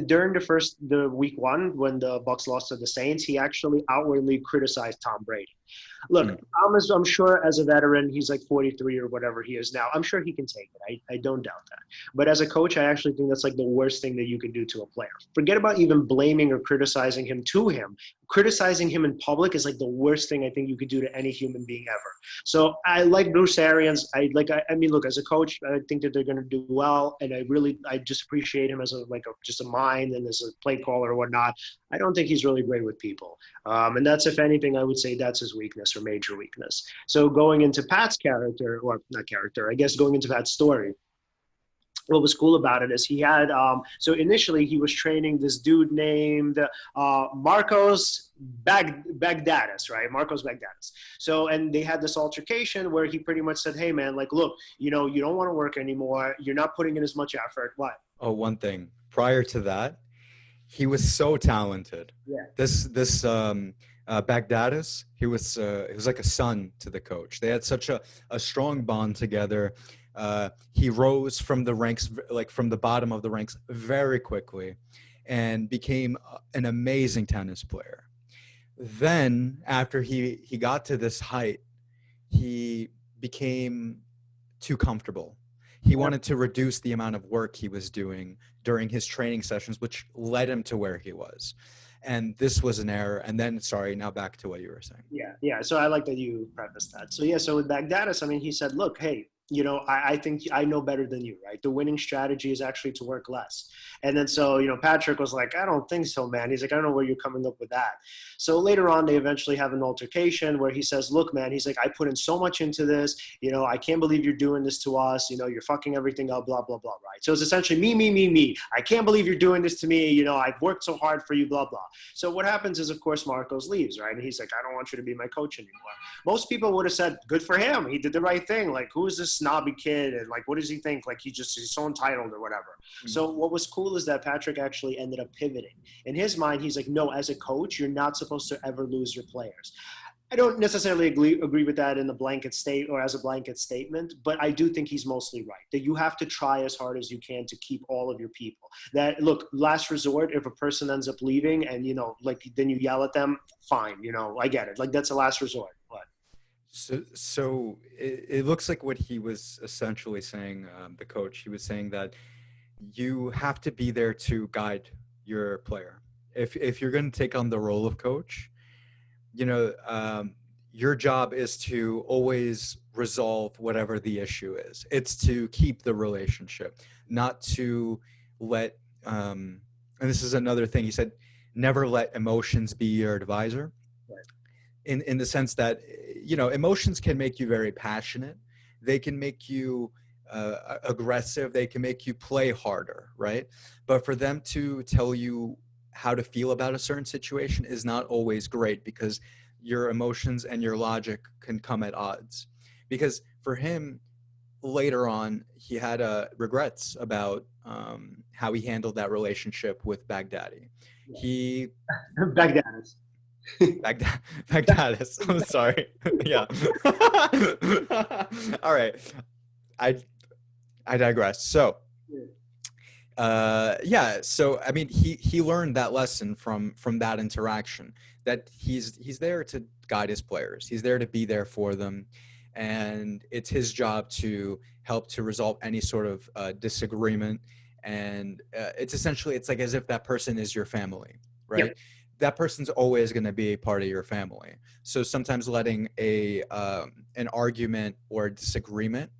During the week one, when the Bucks lost to the Saints, he actually outwardly criticized Tom Brady. Look, I'm sure as a veteran, he's like 43 or whatever he is now. I'm sure he can take it. I don't doubt that. But as a coach, I actually think that's like the worst thing that you can do to a player. Forget about even blaming or criticizing him to him. Criticizing him in public is like the worst thing I think you could do to any human being ever. So I like Bruce Arians. I mean, look, as a coach, I think that they're going to do well. And I just appreciate him as just a mind and as a play caller or whatnot. I don't think he's really great with people. And that's, if anything, I would say that's his weakness or major weakness. So going into Pat's character, or not character, I guess going into Pat's story, what was cool about it is he had, so initially he was training this dude named Marcos Bagdatis, right? Marcos Bagdatis. So, and they had this altercation where he pretty much said, hey man, like, look, you don't want to work anymore. You're not putting in as much effort. What? Oh, one thing. Prior to that, he was so talented. Yeah. This Bagdatis, he was like a son to the coach. They had such a strong bond together. He rose from the ranks, like from the bottom of the ranks, very quickly, and became an amazing tennis player. Then, after he got to this height, he became too comfortable. He wanted to reduce the amount of work he was doing during his training sessions, which led him to where he was. And this was an error. And then, sorry, now back to what you were saying. Yeah. So I like that you prefaced that. So so with Bagdatis, I mean, he said, look, hey, I think I know better than you, right? The winning strategy is actually to work less. And then so, Patrick was like, I don't think so, man. He's like, I don't know where you're coming up with that. So later on, they eventually have an altercation where he says, look, man, he's like, I put in so much into this. I can't believe you're doing this to us. You're fucking everything up, blah, blah, blah, right? So it's essentially me. I can't believe you're doing this to me. I've worked so hard for you, blah, blah. So what happens is, of course, Marcos leaves, right? And he's like, I don't want you to be my coach anymore. Most people would have said, good for him. He did the right thing. Like, who is this snobby kid? And like, what does he think? Like, he's so entitled or whatever. Mm-hmm. So what was cool is that Patrick actually ended up pivoting. In his mind, he's like, no, as a coach, you're not supposed to ever lose your players. I don't necessarily agree with that in the blanket state or as a blanket statement, but I do think he's mostly right, that you have to try as hard as you can to keep all of your people. That, look, last resort, if a person ends up leaving and, then you yell at them, fine, I get it. Like, that's a last resort. But So it looks like what he was essentially saying, the coach, he was saying that you have to be there to guide your player. if you're going to take on the role of coach, you know, your job is to always resolve whatever the issue is. It's to keep the relationship, not to let, and this is another thing he said, never let emotions be your advisor. Right. In the sense that, you know, emotions can make you very passionate. They can make you aggressive. They can make you play harder, right? But for them to tell you how to feel about a certain situation is not always great, because your emotions and your logic can come at odds. Because for him, later on, he had regrets about how he handled that relationship with Baghdadi. Yeah. He Baghdadis. Baghdadis. I'm sorry. Yeah. All right. I I digress. So yeah, so I mean, he learned that lesson from that interaction, that he's there to guide his players. He's there to be there for them, and it's his job to help to resolve any sort of disagreement. And it's essentially, it's like as if that person is your family, right? Yep. That person's always going to be a part of your family. So sometimes letting a an argument or a disagreement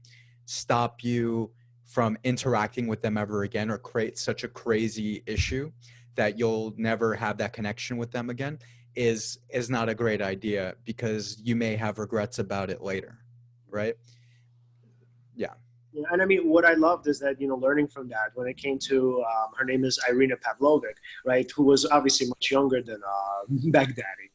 stop you from interacting with them ever again, or create such a crazy issue that you'll never have that connection with them again, is not a great idea, because you may have regrets about it later, right? Yeah. Yeah, and I mean, what I loved is that, learning from that, when it came to, her name is Irina Pavlovic, right, who was obviously much younger than Baghdadi,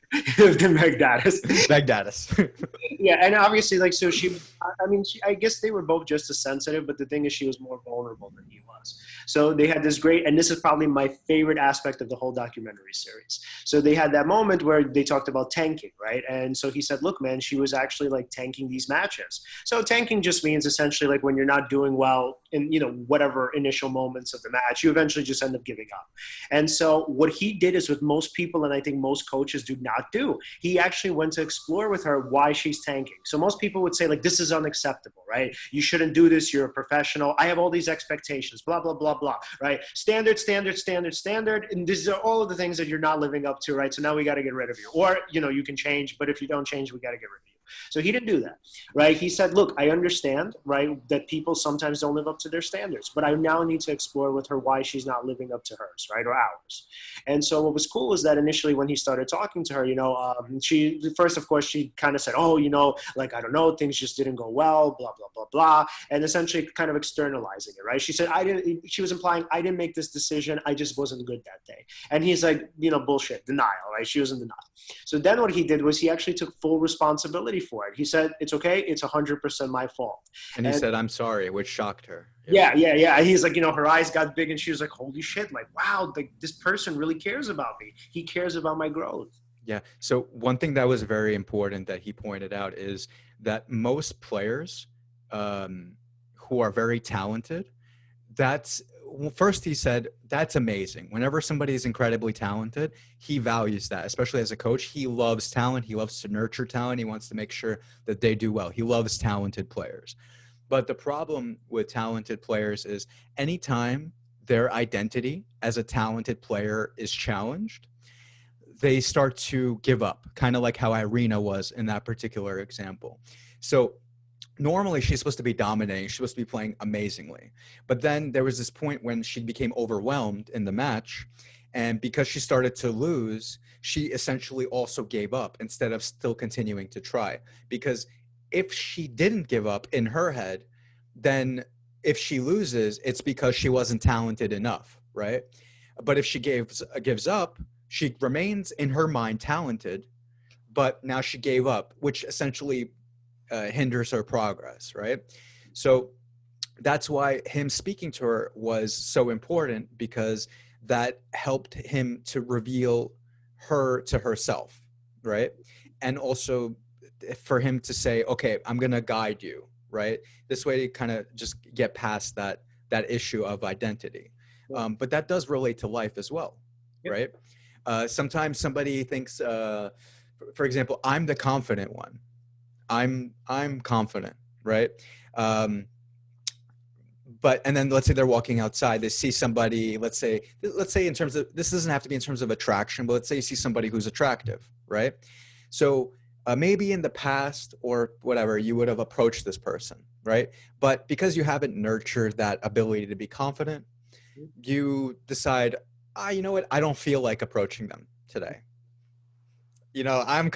than Baghdadis. Baghdadis. Yeah, and obviously, like, so I mean, I guess they were both just as sensitive, but the thing is, she was more vulnerable than he was. So they had this great, and this is probably my favorite aspect of the whole documentary series. So they had that moment where they talked about tanking, right? And so he said, look, man, she was actually like tanking these matches. So tanking just means essentially like when you're not doing well in, whatever initial moments of the match, you eventually just end up giving up. And so what he did is what most people, and I think most coaches do not do, he actually went to explore with her why she's tanking. So most people would say, like, this is unacceptable, right? You shouldn't do this. You're a professional. I have all these expectations, blah, blah, blah, blah, right? Standard, standard, standard, standard. And these are all of the things that you're not living up to, right? So now we got to get rid of you. Or, you can change, but if you don't change, we got to get rid of you. So he didn't do that, right? He said, look, I understand, right, that people sometimes don't live up to their standards, but I now need to explore with her why she's not living up to hers, right, or ours. And so what was cool is that initially when he started talking to her, she first, of course, she kind of said, oh, like, I don't know, things just didn't go well, blah, blah, blah, blah, and essentially kind of externalizing it, right? She said, she was implying, I didn't make this decision, I just wasn't good that day. And he's like, bullshit, denial, right? She was in denial. So then what he did was he actually took full responsibility for it. He said, it's okay, it's 100% my fault. And he said, I'm sorry, which shocked her. Yeah. He's like, her eyes got big and she was like, holy shit, like, wow, like this person really cares about me. He cares about my growth. Yeah. So one thing that was very important that he pointed out is that most players who are very talented, first he said, that's amazing. Whenever somebody is incredibly talented, he values that, especially as a coach. He loves talent. He loves to nurture talent. He wants to make sure that they do well. He loves talented players. But the problem with talented players is anytime their identity as a talented player is challenged, they start to give up, kind of like how Irina was in that particular example. So normally she's supposed to be dominating. She's supposed to be playing amazingly. But then there was this point when she became overwhelmed in the match. And because she started to lose, she essentially also gave up instead of still continuing to try. Because if she didn't give up in her head, then if she loses, it's because she wasn't talented enough, right? But if she gives up, she remains in her mind talented, but now she gave up, which essentially hinders her progress, right? So that's why him speaking to her was so important, because that helped him to reveal her to herself, right? And also for him to say, okay, I'm going to guide you, right? This way you kind of just get past that issue of identity. But that does relate to life as well, right? Sometimes somebody thinks, for example, I'm the confident one. I'm confident, right? but and then let's say they're walking outside, they see somebody, let's say in terms of, this doesn't have to be in terms of attraction, but let's say you see somebody who's attractive, right? So maybe in the past or whatever, you would have approached this person, right? But because you haven't nurtured that ability to be confident, you decide, you know what, I don't feel like approaching them today. You know, I'm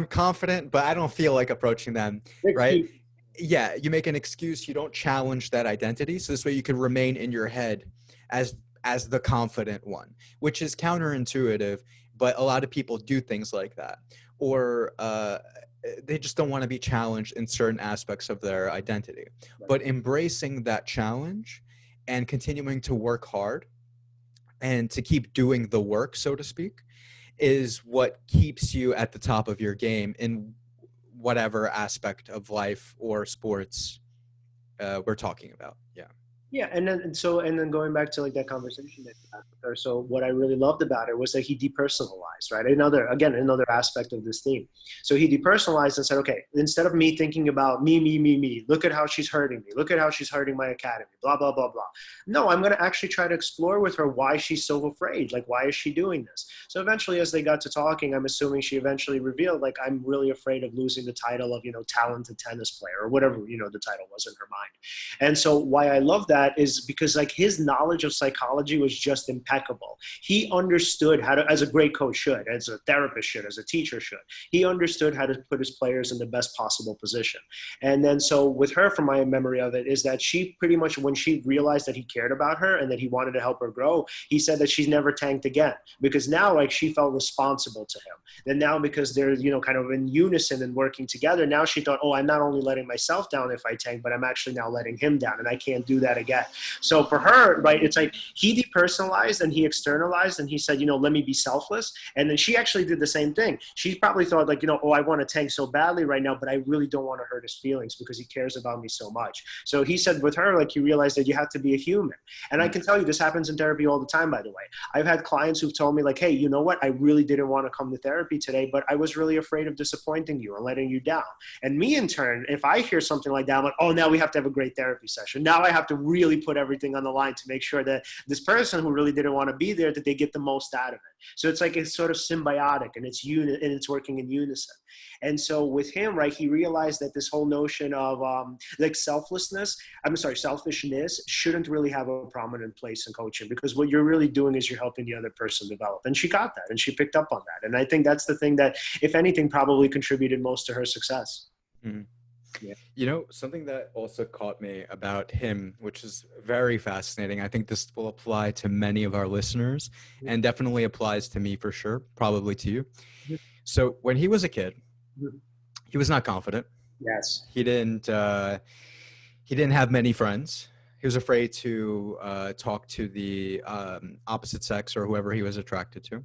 confident, but I don't feel like approaching them, right? Yeah, you make an excuse, you don't challenge that identity, so this way you can remain in your head as the confident one, which is counterintuitive, but a lot of people do things like that. Or they just don't want to be challenged in certain aspects of their identity. But embracing that challenge and continuing to work hard and to keep doing the work, so to speak, is what keeps you at the top of your game in whatever aspect of life or sports we're talking about. Yeah. Yeah, and then going back to like that conversation that you had with her. So what I really loved about it was that he depersonalized, right? Another aspect of this theme. So he depersonalized and said, okay, instead of me thinking about me, look at how she's hurting me, look at how she's hurting my academy, blah blah blah blah. No, I'm going to actually try to explore with her why she's so afraid. Like, why is she doing this? So eventually, as they got to talking, I'm assuming she eventually revealed, like, I'm really afraid of losing the title of, talented tennis player, or whatever, the title was in her mind. And so why I love that is because like his knowledge of psychology was just impeccable. He understood how to, as a great coach should, as a therapist should, as a teacher should, he understood how to put his players in the best possible position. And then so with her, from my memory of it, is that she pretty much, when she realized that he cared about her and that he wanted to help her grow, he said that she's never tanked again, because now like she felt responsible to him. And now because they're, kind of in unison and working together, now she thought, oh, I'm not only letting myself down if I tank, but I'm actually now letting him down, and I can't do that again. So for her, right, it's like he depersonalized and he externalized, and he said, let me be selfless. And then she actually did the same thing. She probably thought like, oh, I want to tank so badly right now, but I really don't want to hurt his feelings because he cares about me so much. So he said with her, like, he realized that you have to be a human. And I can tell you this happens in therapy all the time, by the way. I've had clients who've told me like, hey, you know what? I really didn't want to come to therapy today, but I was really afraid of disappointing you and letting you down. And me in turn, if I hear something like that, I'm like, oh, now we have to have a great therapy session. Now I have to really put everything on the line to make sure that this person who really didn't want to be there, that they get the most out of it. So it's like, it's sort of symbiotic, and it's working in unison. And so with him, right, he realized that this whole notion of like selfishness shouldn't really have a prominent place in coaching, because what you're really doing is you're helping the other person develop. And she got that, and she picked up on that. And I think that's the thing that, if anything, probably contributed most to her success. Mm-hmm. Yeah. Something that also caught me about him, which is very fascinating, I think this will apply to many of our listeners, and definitely applies to me for sure, probably to you. So when he was a kid, he was not confident. Yes. He didn't have many friends. He was afraid to talk to the opposite sex or whoever he was attracted to.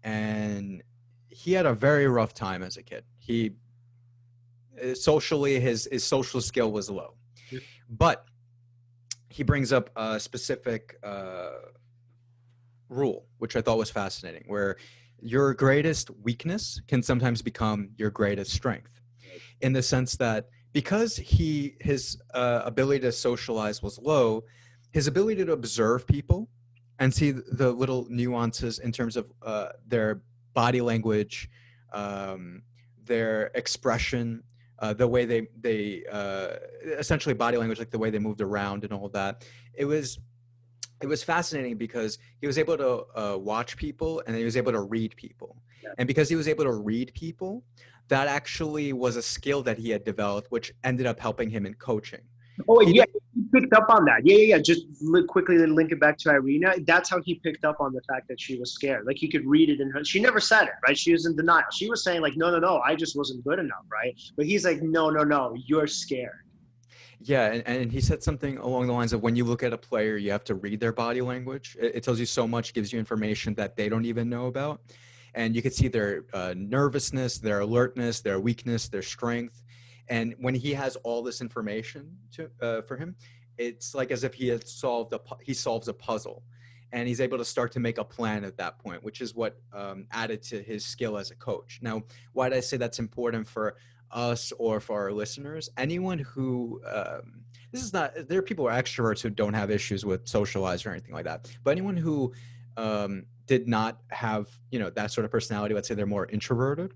And he had a very rough time as a kid. Socially, his social skill was low. But he brings up a specific rule, which I thought was fascinating, where your greatest weakness can sometimes become your greatest strength, in the sense that because his ability to socialize was low, his ability to observe people and see the little nuances in terms of their body language, their expression, the way they essentially body language, like the way they moved around and all of that. It was fascinating because he was able to watch people, and he was able to read people. And because he was able to read people, that actually was a skill that he had developed, which ended up helping him in coaching. Oh, yeah, he picked up on that. Yeah. Just quickly link it back to Irina. That's how he picked up on the fact that she was scared. Like, he could read it in her. She never said it, right? She was in denial. She was saying like, no, I just wasn't good enough, right? But he's like, no, you're scared. Yeah, and he said something along the lines of, when you look at a player, you have to read their body language. It tells you so much, gives you information that they don't even know about. And you can see their nervousness, their alertness, their weakness, their strength. And when he has all this information for him, it's like as if he solves a puzzle. And he's able to start to make a plan at that point, which is what added to his skill as a coach. Now, why did I say that's important for us or for our listeners? Anyone who this is not, there are people who are extroverts who don't have issues with socializing or anything like that, but anyone who did not have, you know, that sort of personality, let's say they're more introverted,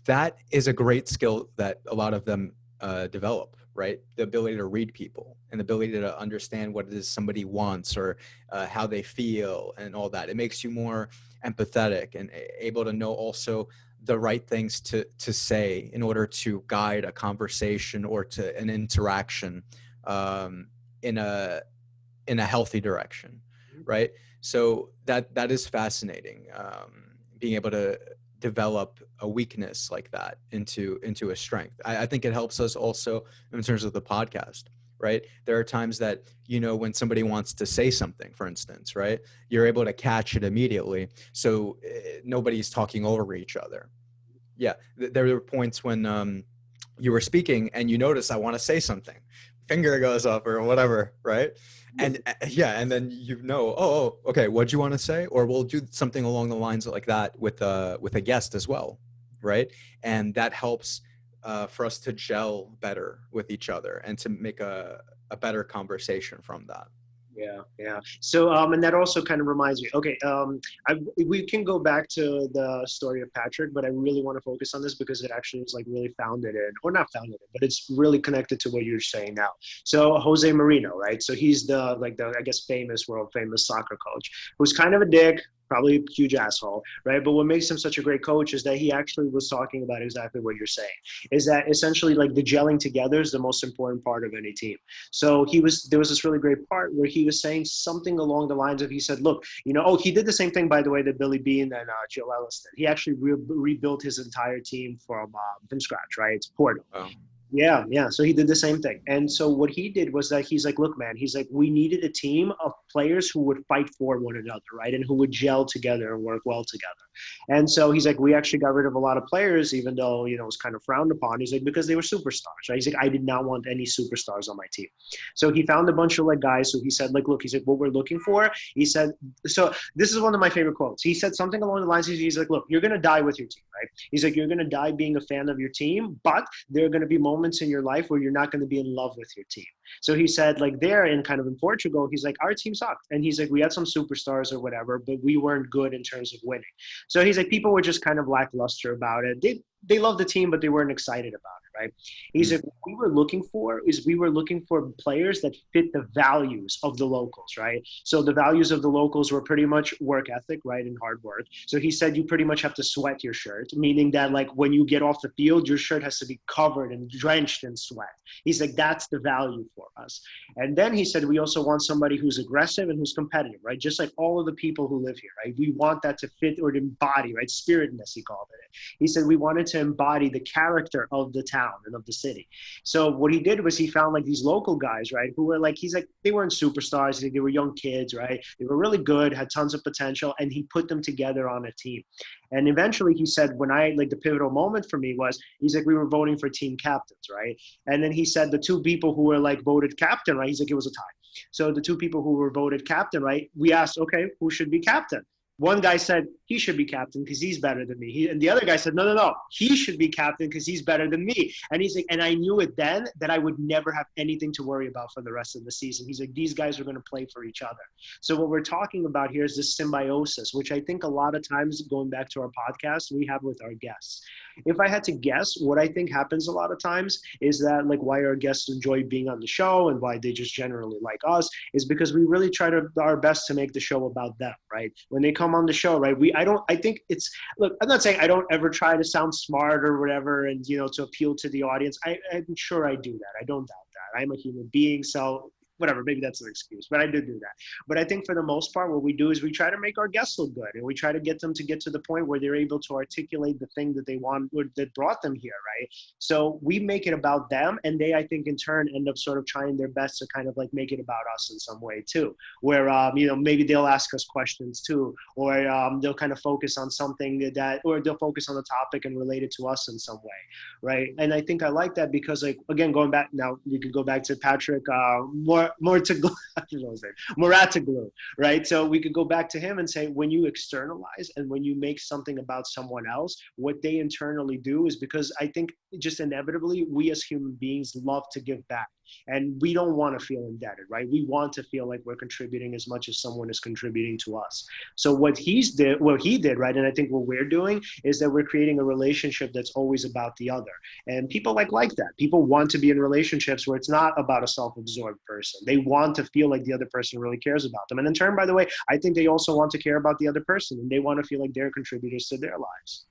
that is a great skill that a lot of them develop, right? The ability to read people and the ability to understand what it is somebody wants, or how they feel and all that. It makes you more empathetic and able to know also the right things to say in order to guide a conversation or to an interaction in a healthy direction, right? So that is fascinating. Being able to develop a weakness like that into a strength. I think it helps us also in terms of the podcast, right? There are times that, you know, when somebody wants to say something, for instance, right, you're able to catch it immediately, so nobody's talking over each other. Yeah, there were points when you were speaking and you notice I want to say something, finger goes up or whatever, right? And yeah, and then you know, okay, what'd you want to say? Or we'll do something along the lines like that with a guest as well, right? And that helps for us to gel better with each other and to make a better conversation from that. Yeah, yeah. So, and that also kind of reminds me. Okay, we can go back to the story of Patrick, but I really want to focus on this because it actually is like really founded in, or not founded in, but it's really connected to what you're saying now. So, Jose Mourinho, right? So he's the I guess world famous soccer coach, who's kind of a dick, probably a huge asshole, right? But what makes him such a great coach is that he actually was talking about exactly what you're saying. Is that essentially like the gelling together is the most important part of any team. So there was this really great part where he was saying something along the lines of, he said, look, you know, he did the same thing, by the way, that Billy Bean and Joe Ellis did. He actually rebuilt his entire team from scratch, right? It's Porto. Oh. Yeah, yeah. So he did the same thing. And so what he did was that he's like, look, man, he's like, we needed a team of players who would fight for one another, right? And who would gel together and work well together. And so he's like, we actually got rid of a lot of players, even though, you know, it was kind of frowned upon. He's like, because they were superstars, right? He's like, I did not want any superstars on my team. So he found a bunch of like guys who he said, like, look, he's like, what we're looking for, he said, so this is one of my favorite quotes. He said something along the lines, he's like, look, you're going to die with your team, right? He's like, you're going to die being a fan of your team, but there are going to be moments in your life where you're not going to be in love with your team. So he said, like, there in kind of in Portugal, he's like, our team sucked. And he's like, we had some superstars or whatever, but we weren't good in terms of winning. So he's like, people were just kind of lackluster about it. They loved the team, but they weren't excited about it, right? He's like, what we were looking for players that fit the values of the locals, right? So the values of the locals were pretty much work ethic, right, and hard work. So he said you pretty much have to sweat your shirt, meaning that like when you get off the field, your shirt has to be covered and drenched in sweat. He's like, that's the value for us. And then he said, we also want somebody who's aggressive and who's competitive, right? Just like all of the people who live here, right? We want that to fit or to embody, right? Spiritness, he called it. He said, we wanted to embody the character of the town and of the city. So what he did was he found like these local guys, right? Who were like, he's like, they weren't superstars. They were young kids, right? They were really good, had tons of potential, and he put them together on a team. And eventually he said, when the pivotal moment for me was, he's like, we were voting for team captains, right? And then he said the two people who were like voted captain, right? He's like, it was a tie. So the two people who were voted captain, right? We asked, okay, who should be captain? One guy said he should be captain because he's better than me. And the other guy said, no, he should be captain because he's better than me. And he's like, and I knew it then that I would never have anything to worry about for the rest of the season. He's like, these guys are going to play for each other. So what we're talking about here is this symbiosis, which I think a lot of times, going back to our podcast, we have with our guests. If I had to guess, what I think happens a lot of times is that like why our guests enjoy being on the show and why they just generally like us is because we really try our best to make the show about them, right? When they come on the show, right? I think it's, look, I'm not saying I don't ever try to sound smart or whatever and, you know, to appeal to the audience. I'm sure I do that. I don't doubt that. I'm a human being. So whatever, maybe that's an excuse, but I did do that. But I think for the most part, what we do is we try to make our guests look good, and we try to get them to get to the point where they're able to articulate the thing that they want, or that brought them here, right? So we make it about them, and they, I think, in turn, end up sort of trying their best to kind of like make it about us in some way too, where, you know, maybe they'll ask us questions too, or they'll kind of focus on something or they'll focus on the topic and relate it to us in some way, right? And I think I like that because, like, again, going back, now you could go back to Patrick, Mouratoglou, right? So we could go back to him and say, when you externalize and when you make something about someone else, what they internally do is, because I think just inevitably we as human beings love to give back. And we don't want to feel indebted, right? We want to feel like we're contributing as much as someone is contributing to us. So what he did, right, and I think what we're doing is that we're creating a relationship that's always about the other. And people like that. People want to be in relationships where it's not about a self-absorbed person. They want to feel like the other person really cares about them. And in turn, by the way, I think they also want to care about the other person, and they want to feel like they're contributors to their lives.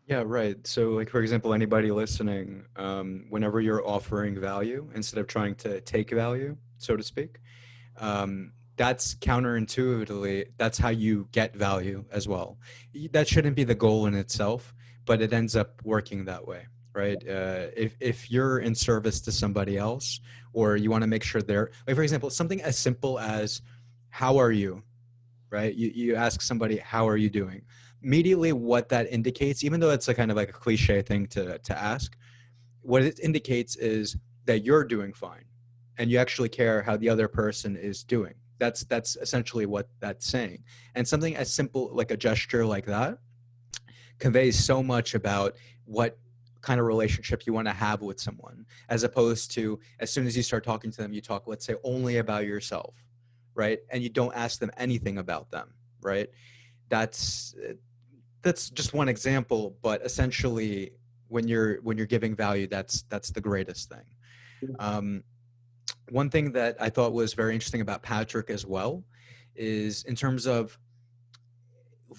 Yeah, right. So, like, for example, anybody listening, whenever you're offering value instead of trying to take value, so to speak, that's counterintuitively, that's how you get value as well. That shouldn't be the goal in itself, but it ends up working that way, right? If you're in service to somebody else, or you want to make sure they're, like, for example, something as simple as, how are you? Right? You ask somebody, how are you doing? Immediately what that indicates, even though it's a kind of like a cliche thing to ask, what it indicates is that you're doing fine and you actually care how the other person is doing. That's essentially what that's saying. And something as simple like a gesture like that conveys so much about what kind of relationship you want to have with someone, as opposed to as soon as you start talking to them, you talk, let's say, only about yourself, right? And you don't ask them anything about them, right? That's that's just one example, but essentially when you're giving value, that's the greatest thing. um, One thing that I thought was very interesting about Patrick as well is in terms of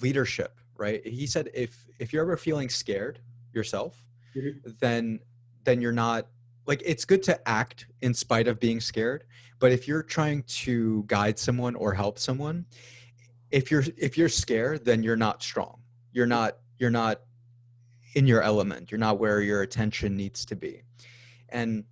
leadership, right? He said if you're ever feeling scared yourself, Mhm. then you're not, like, it's good to act in spite of being scared, but if you're trying to guide someone or help someone, if you're scared, then you're not strong. You're not in your element. You're not where your attention needs to be. And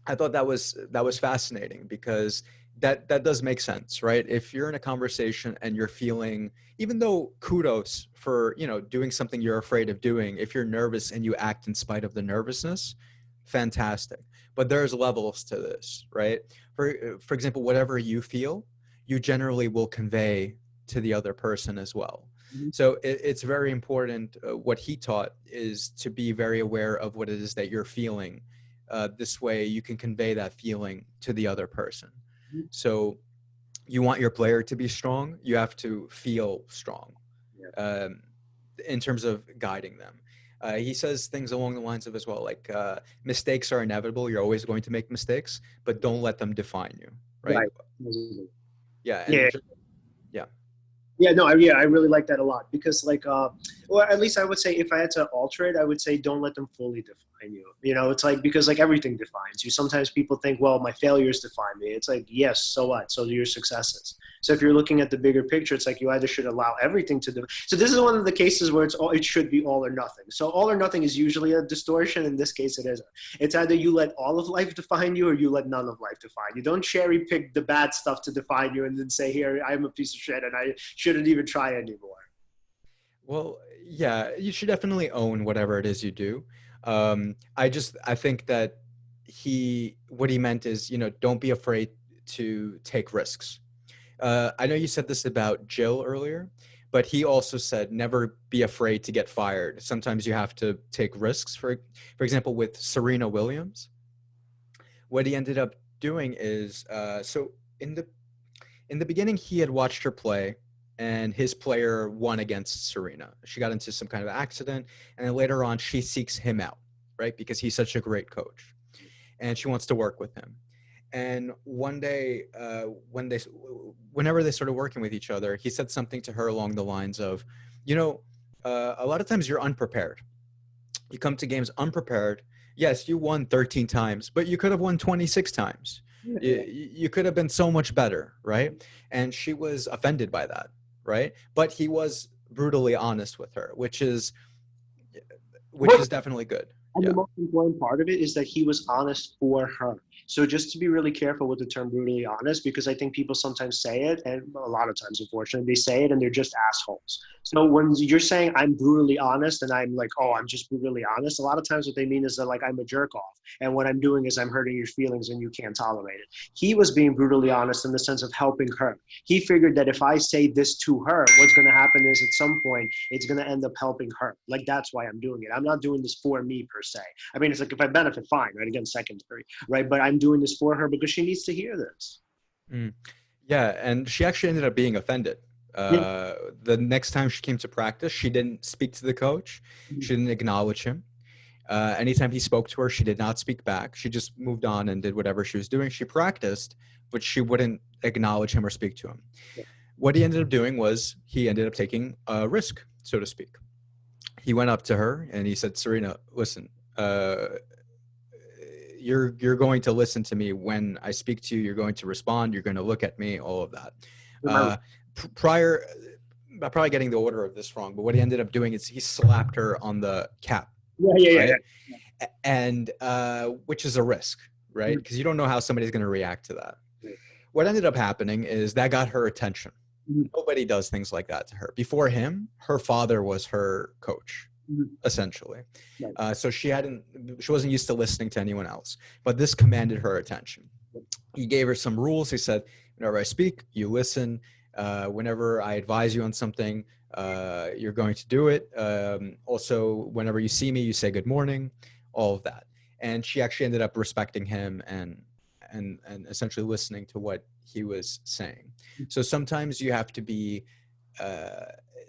I thought that was fascinating, because that does make sense, right? If you're in a conversation and you're feeling, even though kudos for, doing something you're afraid of doing, if you're nervous and you act in spite of the nervousness, fantastic. But there's levels to this, right? For example, whatever you feel, you generally will convey to the other person as well. Mhm. So it's very important. What he taught is to be very aware of what it is that you're feeling. This way you can convey that feeling to the other person. Mhm. So you want your player to be strong, you have to feel strong, Yeah. um, in terms of guiding them. He says things along the lines of as well, like, mistakes are inevitable. You're always going to make mistakes, but don't let them define you, right? Right. Absolutely. Yeah, Yeah. and yeah. Yeah, no, I really like that a lot because, like, or at least I would say if I had to alter it, I would say don't let them fully define you. You know, it's like because like everything defines you. Sometimes people think, well, my failures define me. It's like, yes, so what? So do your successes. So if you're looking at the bigger picture, it's like you either should allow everything to. So this is one of the cases where it should be all or nothing. So all or nothing is usually a distortion. In this case, it isn't. It's either you let all of life define you or you let none of life define you. Don't cherry pick the bad stuff to define you and then say, here, I'm a piece of shit and I shouldn't even try anymore. Well, yeah, you should definitely own whatever it is you do. I think that what he meant is, don't be afraid to take risks. I know you said this about Jill earlier, but he also said never be afraid to get fired. Sometimes you have to take risks. For example, with Serena Williams, what he ended up doing is, so in the beginning, he had watched her play, and his player won against Serena. She got into some kind of accident, and then later on, she seeks him out, right? Because he's such a great coach, and she wants to work with him. And one day, whenever they started working with each other, he said something to her along the lines of, a lot of times you're unprepared. You come to games unprepared. Yes, you won 13 times, but you could have won 26 times. You could have been so much better, right? And she was offended by that, right? But he was brutally honest with her, which is definitely good. And the Yeah. most important part of it is that he was honest for her. So just to be really careful with the term brutally honest, because I think people sometimes say it, and a lot of times, unfortunately, they say it and they're just assholes. So when you're saying I'm brutally honest and I'm like, oh, I'm just brutally honest, a lot of times what they mean is that like I'm a jerk off. And what I'm doing is I'm hurting your feelings and you can't tolerate it. He was being brutally honest in the sense of helping her. He figured that if I say this to her, what's going to happen is at some point, it's going to end up helping her. Like that's why I'm doing it. I'm not doing this for me per se. I mean, it's like if I benefit, fine, right? Again, secondary, right? But I'm doing this for her because she needs to hear this. Yeah, and she actually ended up being offended. Yeah. The next time she came to practice, she didn't speak to the coach. She didn't acknowledge him. Anytime he spoke to her, she did not speak back. She just moved on and did whatever she was doing. She practiced, but she wouldn't acknowledge him or speak to him. What he ended up doing was he ended up taking a risk, so to speak. He went up to her and he said, Serena, listen, you're going to listen to me when I speak to you. You're going to respond. You're going to look at me, all of that. Prior, I'm probably getting the order of this wrong, but what he ended up doing is he slapped her on the cap. Yeah. And which is a risk, right? Because you don't know how somebody's going to react to that. What ended up happening is that got her attention. Nobody does things like that to her. Before him, her father was her coach, essentially. So she wasn't used to listening to anyone else. But this commanded her attention. He gave her some rules. He said, whenever I speak, you listen. Whenever I advise you on something, you're going to do it. Also, whenever you see me, you say good morning, all of that. And she actually ended up respecting him and essentially listening to what he was saying. So sometimes you have to be,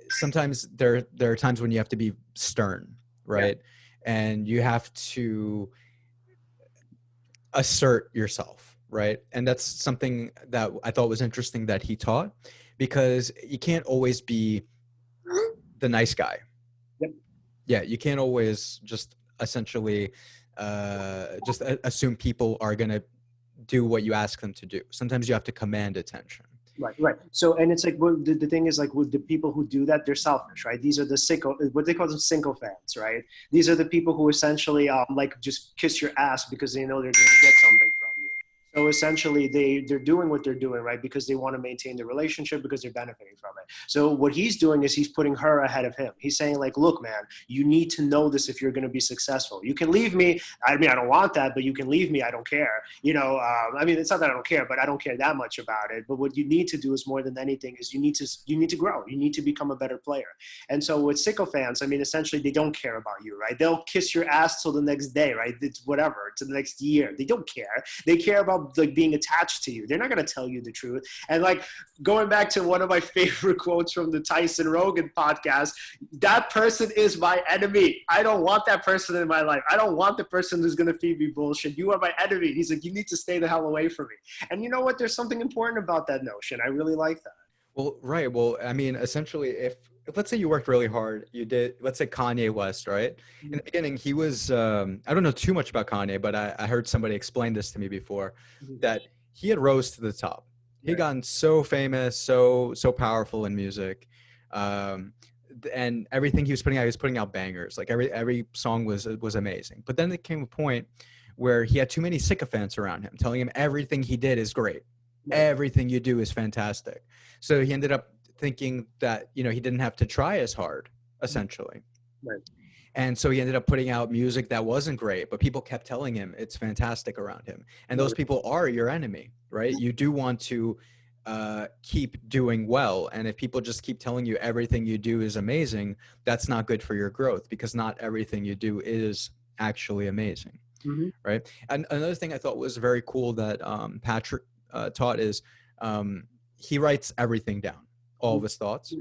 sometimes there are times when you have to be stern, right? And you have to assert yourself, right? And that's something that I thought was interesting that he taught, because you can't always be the nice guy. Yeah, you can't always just essentially just assume people are going to do what you ask them to do. Sometimes you have to command attention. Right. So, and it's like, well, the thing is, like, with the people who do that, they're selfish, right? These are the what they call them, sycophants, right? These are the people who essentially like just kiss your ass because they know they're going to get something from you. So essentially they're doing what they're doing, right? Because they want to maintain the relationship, because they're benefiting from it. So what he's doing is he's putting her ahead of him. He's saying, like, look, man, you need to know this if you're going to be successful. You can leave me. I mean, I don't want that, but you can leave me. I don't care. You know, I mean, it's not that I don't care, but I don't care that much about it. But what you need to do is, more than anything, is you need to grow. You need to become a better player. And so with sycophants, I mean, essentially they don't care about you, right? They'll kiss your ass till the next day, right? It's whatever, to the next year. They don't care. They care about, like, being attached to you. They're not going to tell you the truth. And, like, going back to one of my favorite quotes from the Tyson Rogan podcast, that person is my enemy. I don't want that person in my life. I don't want the person who's going to feed me bullshit. You are my enemy. He's like, you need to stay the hell away from me. And you know what? There's something important about that notion. I really like that. Well, right. Well, I mean, essentially, if let's say you worked really hard, you did, let's say Kanye West, right? In the beginning, he was, I don't know too much about Kanye, but I heard somebody explain this to me before, that he had rose to the top. He had gotten so famous, so powerful in music. And everything he was putting out bangers. Like every song was amazing. But then there came a point where he had too many sycophants around him, telling him everything he did is great. Everything you do is fantastic. So he ended up thinking that, you know, he didn't have to try as hard, essentially. Right. And so he ended up putting out music that wasn't great, but people kept telling him it's fantastic around him. And those people are your enemy, right? You do want to keep doing well. And if people just keep telling you everything you do is amazing, that's not good for your growth, because not everything you do is actually amazing. Right. And another thing I thought was very cool that Patrick taught is he writes everything down, all of his thoughts,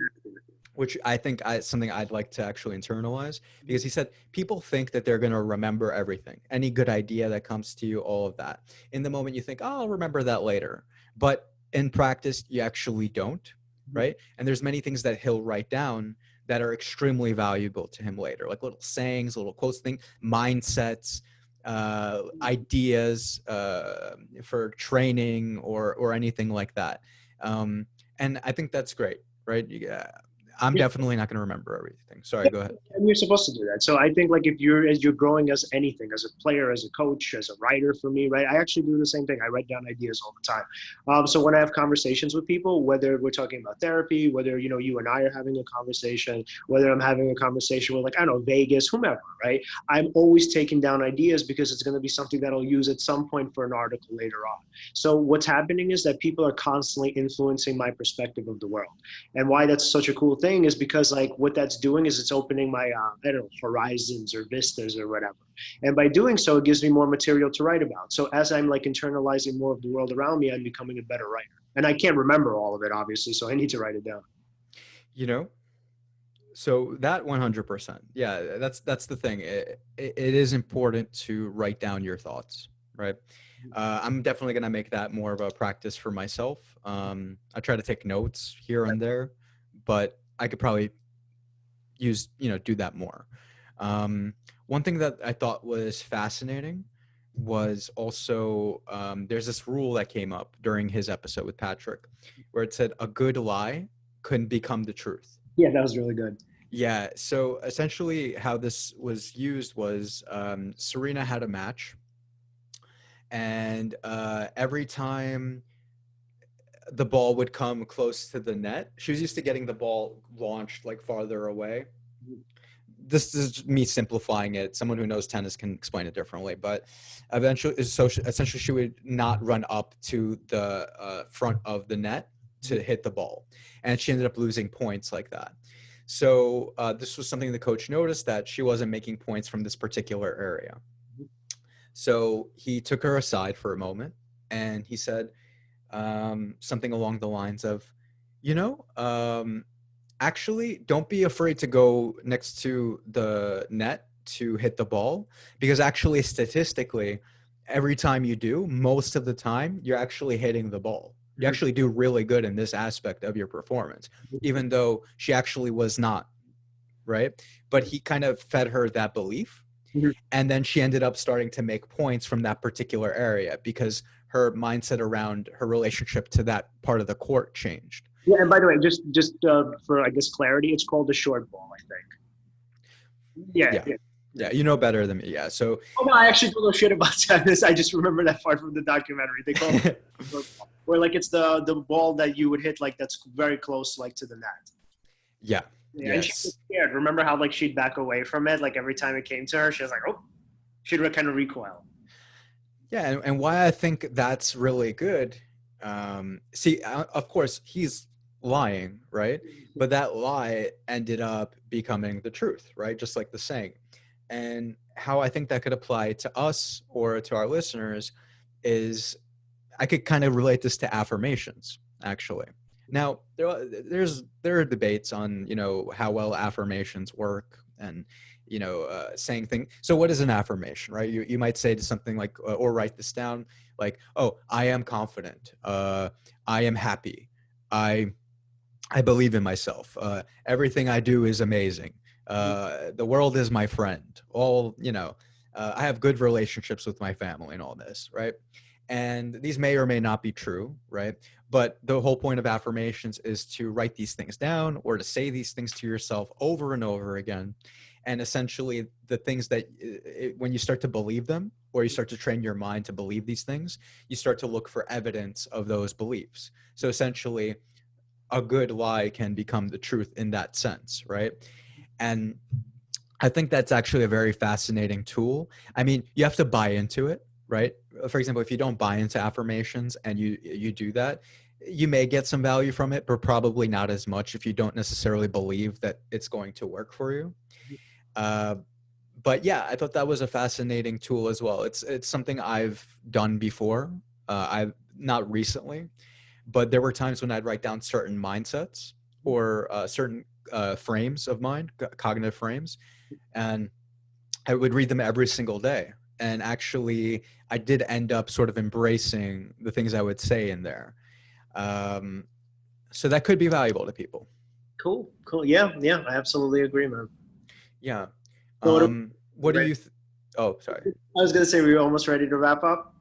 which I think something I'd like to actually internalize, because he said people think that they're going to remember everything, any good idea that comes to you, all of that. In the moment you think, oh, I'll remember that later. But in practice, you actually don't, right? And there's many things that he'll write down that are extremely valuable to him later, like little sayings, little quotes, mindsets, ideas for training or anything like that. And I think that's great, right? I'm definitely not going to remember everything. Sorry, go ahead. And you're supposed to do that. So I think, like, as you're growing as anything, as a player, as a coach, as a writer, for me, right, I actually do the same thing. I write down ideas all the time. So when I have conversations with people, whether we're talking about therapy, whether, you know, you and I are having a conversation, whether I'm having a conversation with, like, I don't know, Vegas, whomever, right? I'm always taking down ideas, because it's going to be something that I'll use at some point for an article later on. So what's happening is that people are constantly influencing my perspective of the world. And why that's such a cool thing thing is because like what that's doing is it's opening my, I don't know, horizons or vistas or whatever. And by doing so, it gives me more material to write about. So as I'm like internalizing more of the world around me, I'm becoming a better writer. And I can't remember all of it, obviously, so I need to write it down. You know, so that 100%. Yeah, that's the thing. It is important to write down your thoughts, right? I'm definitely going to make that more of a practice for myself. I try to take notes here and there, but I could probably do that more. One thing that I thought was fascinating was also there's this rule that came up during his episode with Patrick where it said a good lie couldn't become the truth. Yeah, that was really good. Yeah. So essentially how this was used was Serena had a match, and every time the ball would come close to the net, she was used to getting the ball launched like farther away. This is me simplifying it. Someone who knows tennis can explain it differently, but essentially she would not run up to the front of the net to hit the ball, and she ended up losing points like that. So this was something the coach noticed, that she wasn't making points from this particular area. So he took her aside for a moment and he said something along the lines of, actually, don't be afraid to go next to the net to hit the ball, because actually, statistically, every time you do, most of the time, you're actually hitting the ball. You actually do really good in this aspect of your performance, even though she actually was not, right? But he kind of fed her that belief. And then she ended up starting to make points from that particular area because her mindset around her relationship to that part of the court changed. Yeah, and by the way, just for I guess clarity, it's called the short ball, I think. Yeah, you know better than me. Yeah, so. Oh no, I actually don't know shit about tennis. I just remember that part from the documentary. They call it short ball, where like it's the ball that you would hit like that's very close like to the net. Yeah. Yeah, and she was scared. Remember how like she'd back away from it? Like every time it came to her, she was like, "Oh," she'd kind of recoil. Yeah, and why I think that's really good. See, of course, he's lying, right? But that lie ended up becoming the truth, right? Just like the saying. And how I think that could apply to us or to our listeners is, I could kind of relate this to affirmations, actually. Now, there are debates on how well affirmations work, and saying things. So what is an affirmation, right? You might say to something like, or write this down, like, oh, I am confident, I am happy, I believe in myself, everything I do is amazing, the world is my friend, I have good relationships with my family and all this, right? And these may or may not be true, right? But the whole point of affirmations is to write these things down or to say these things to yourself over and over again. And essentially the things that when you start to believe them, or you start to train your mind to believe these things, you start to look for evidence of those beliefs. So essentially a good lie can become the truth in that sense, right? And I think that's actually a very fascinating tool. I mean, you have to buy into it, right? For example, if you don't buy into affirmations and you do that, you may get some value from it, but probably not as much if you don't necessarily believe that it's going to work for you. But yeah, I thought that was a fascinating tool as well. It's something I've done before. I've not recently, but there were times when I'd write down certain mindsets or certain frames of mind, cognitive frames, and I would read them every single day. And actually, I did end up sort of embracing the things I would say in there. So that could be valuable to people. Cool. Yeah, I absolutely agree, man. Yeah. So what do you? Oh, sorry. I was gonna say we were almost ready to wrap up.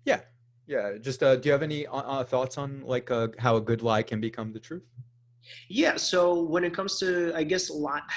Yeah. Yeah. Just do you have any thoughts on like how a good lie can become the truth? Yeah, so when it comes to, I guess,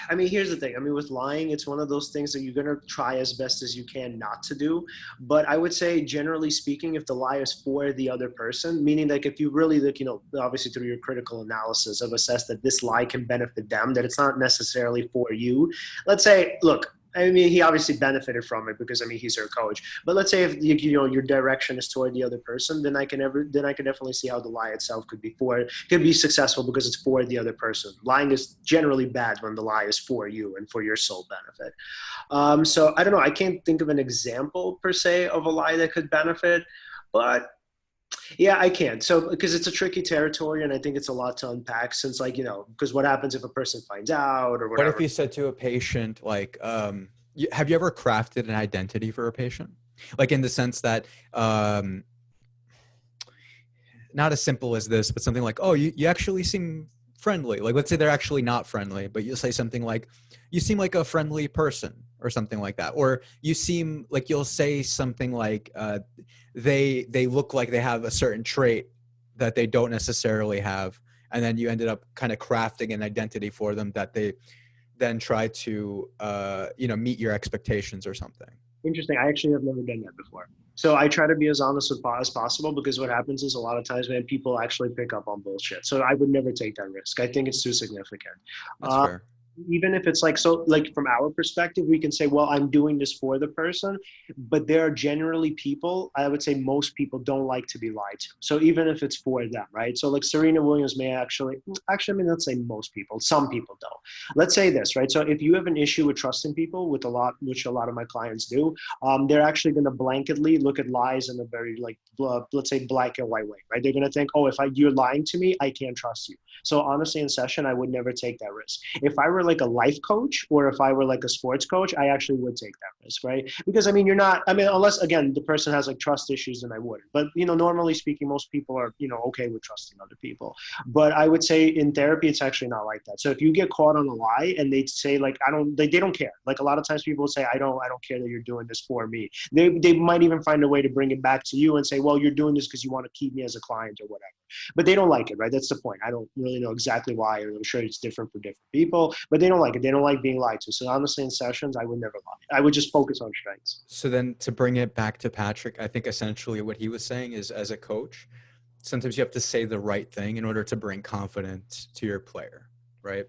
I mean, here's the thing. I mean, with lying, it's one of those things that you're going to try as best as you can not to do. But I would say, generally speaking, if the lie is for the other person, meaning like if you really, like, obviously through your critical analysis have assessed that this lie can benefit them, that it's not necessarily for you. Let's say, look, I mean, he obviously benefited from it because I mean he's their coach. But let's say if your direction is toward the other person, then I can definitely see how the lie itself could be successful because it's for the other person. Lying is generally bad when the lie is for you and for your sole benefit. So I don't know. I can't think of an example per se of a lie that could benefit, but yeah, I can. So because it's a tricky territory, and I think it's a lot to unpack. Since because what happens if a person finds out or What if whatever? you said to a patient, like, have you ever crafted an identity for a patient? Like in the sense that, not as simple as this, but something like, oh, you actually seem friendly. Like, let's say they're actually not friendly, but you'll say something like, you seem like a friendly person or something like that. Or you seem like, you'll say something like, they look like they have a certain trait that they don't necessarily have. And then you ended up kind of crafting an identity for them that they then try to, meet your expectations or something. Interesting. I actually have never done that before. So I try to be as honest as possible because what happens is a lot of times, man, people actually pick up on bullshit. So I would never take that risk. I think it's too significant. That's fair. Even if it's like from our perspective, we can say, well, I'm doing this for the person, but there are generally people, I would say most people don't like to be lied to. So even if it's for them, right? So like Serena Williams may actually, I mean, let's say most people, some people don't. Let's say this, right? So if you have an issue with trusting people which a lot of my clients do, they're actually going to blanketly look at lies in a very let's say black and white way, right? They're going to think, oh, if you're lying to me, I can't trust you. So honestly, in session, I would never take that risk. If I were like a life coach or if I were like a sports coach, I actually would take that risk, right? Because I mean, unless again, the person has like trust issues, then I wouldn't. But, normally speaking, most people are, okay with trusting other people. But I would say in therapy, it's actually not like that. So if you get caught on a lie and they say like, they don't care. Like a lot of times people say, I don't care that you're doing this for me. They might even find a way to bring it back to you and say, well, you're doing this because you want to keep me as a client or whatever. But they don't like it, right? That's the point. I don't really know exactly why, and I'm sure it's different for different people, but they don't like it. They don't like being lied to. So honestly, in sessions, I would never lie. I would just focus on strengths. So then to bring it back to Patrick, I think essentially what he was saying is, as a coach, sometimes you have to say the right thing in order to bring confidence to your player, right?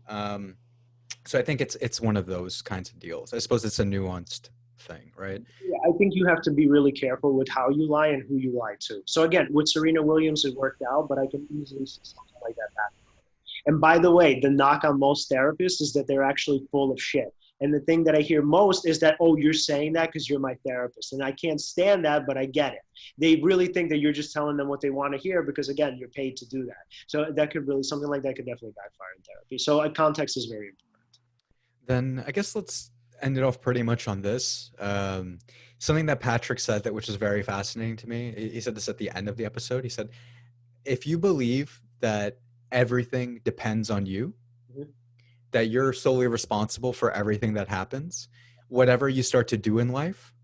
So I think it's one of those kinds of deals. I suppose it's a nuanced thing, right? Yeah, I think you have to be really careful with how you lie and who you lie to. So again, with Serena Williams, it worked out, but I can easily see something like that happen. And by the way, the knock on most therapists is that they're actually full of shit. And the thing that I hear most is that, oh, you're saying that because you're my therapist. And I can't stand that, but I get it. They really think that you're just telling them what they want to hear because, again, you're paid to do that. So something like that could definitely backfire in therapy. So context is very important. Then I guess let's end it off pretty much on this. Something that Patrick said which is very fascinating to me. He said this at the end of the episode. He said, if you believe that everything depends on you, Mm-hmm. that you're solely responsible for everything that happens, whatever you start to do in life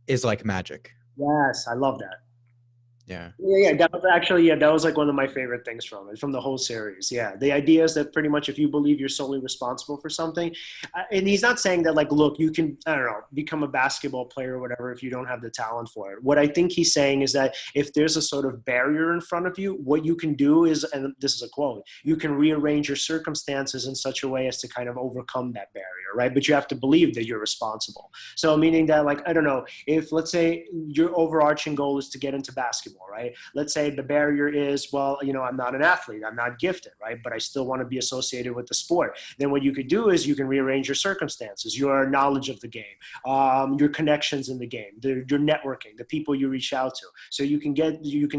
is like magic. Yes, I love that. Yeah. Yeah, that was like one of my favorite things from the whole series. Yeah, the idea is that pretty much if you believe you're solely responsible for something, and he's not saying that like, look, you can, I don't know, become a basketball player or whatever if you don't have the talent for it. What I think he's saying is that if there's a sort of barrier in front of you, what you can do is, and this is a quote, you can rearrange your circumstances in such a way as to kind of overcome that barrier, right? But you have to believe that you're responsible. So meaning that like, I don't know, if let's say your overarching goal is to get into basketball, right? Let's say the barrier is, well, I'm not an athlete, I'm not gifted, right? But I still want to be associated with the sport. Then what you could do is you can rearrange your circumstances, your knowledge of the game, your connections in the game, your networking, the people you reach out to. So you can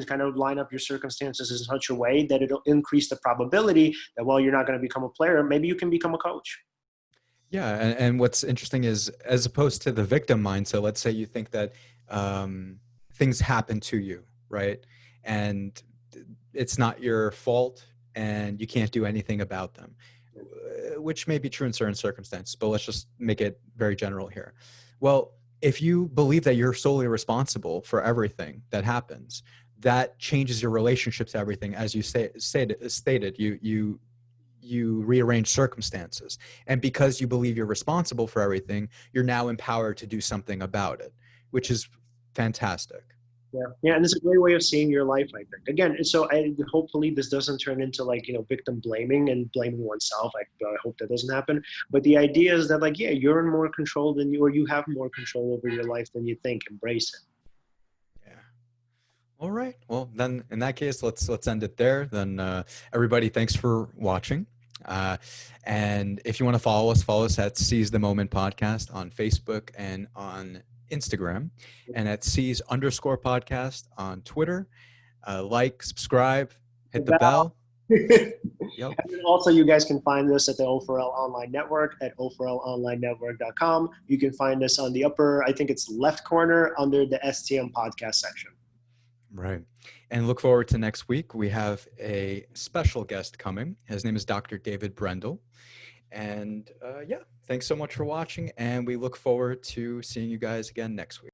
kind of line up your circumstances in such a way that it'll increase the probability that, well, you're not going to become a player, maybe you can become a coach. Yeah. And what's interesting is, as opposed to the victim mindset, let's say you think that things happen to you, right? And it's not your fault and you can't do anything about them, which may be true in certain circumstances, but let's just make it very general here. Well, if you believe that you're solely responsible for everything that happens, that changes your relationship to everything. As you stated, you rearrange circumstances. And because you believe you're responsible for everything, you're now empowered to do something about it, which is fantastic. Yeah, and it's a great way of seeing your life, I think. Again, so hopefully this doesn't turn into like, victim blaming and blaming oneself. I hope that doesn't happen. But the idea is that like, yeah, you're in more control than you, or you have more control over your life than you think. Embrace it. Yeah. All right. Well, then in that case, let's end it there. Then everybody, thanks for watching. Uh, and if you want to follow us at Seize the Moment Podcast on Facebook and on Instagram, and at Seize_podcast on Twitter. Like, subscribe, hit the bell. Yep. And then also, you guys can find us at the O4L Online Network at o4lonlinenetwork.com. You can find us on the upper, I think it's left corner under the STM podcast section. Right. And look forward to next week. We have a special guest coming. His name is Dr. David Brendel. And yeah, thanks so much for watching. And we look forward to seeing you guys again next week.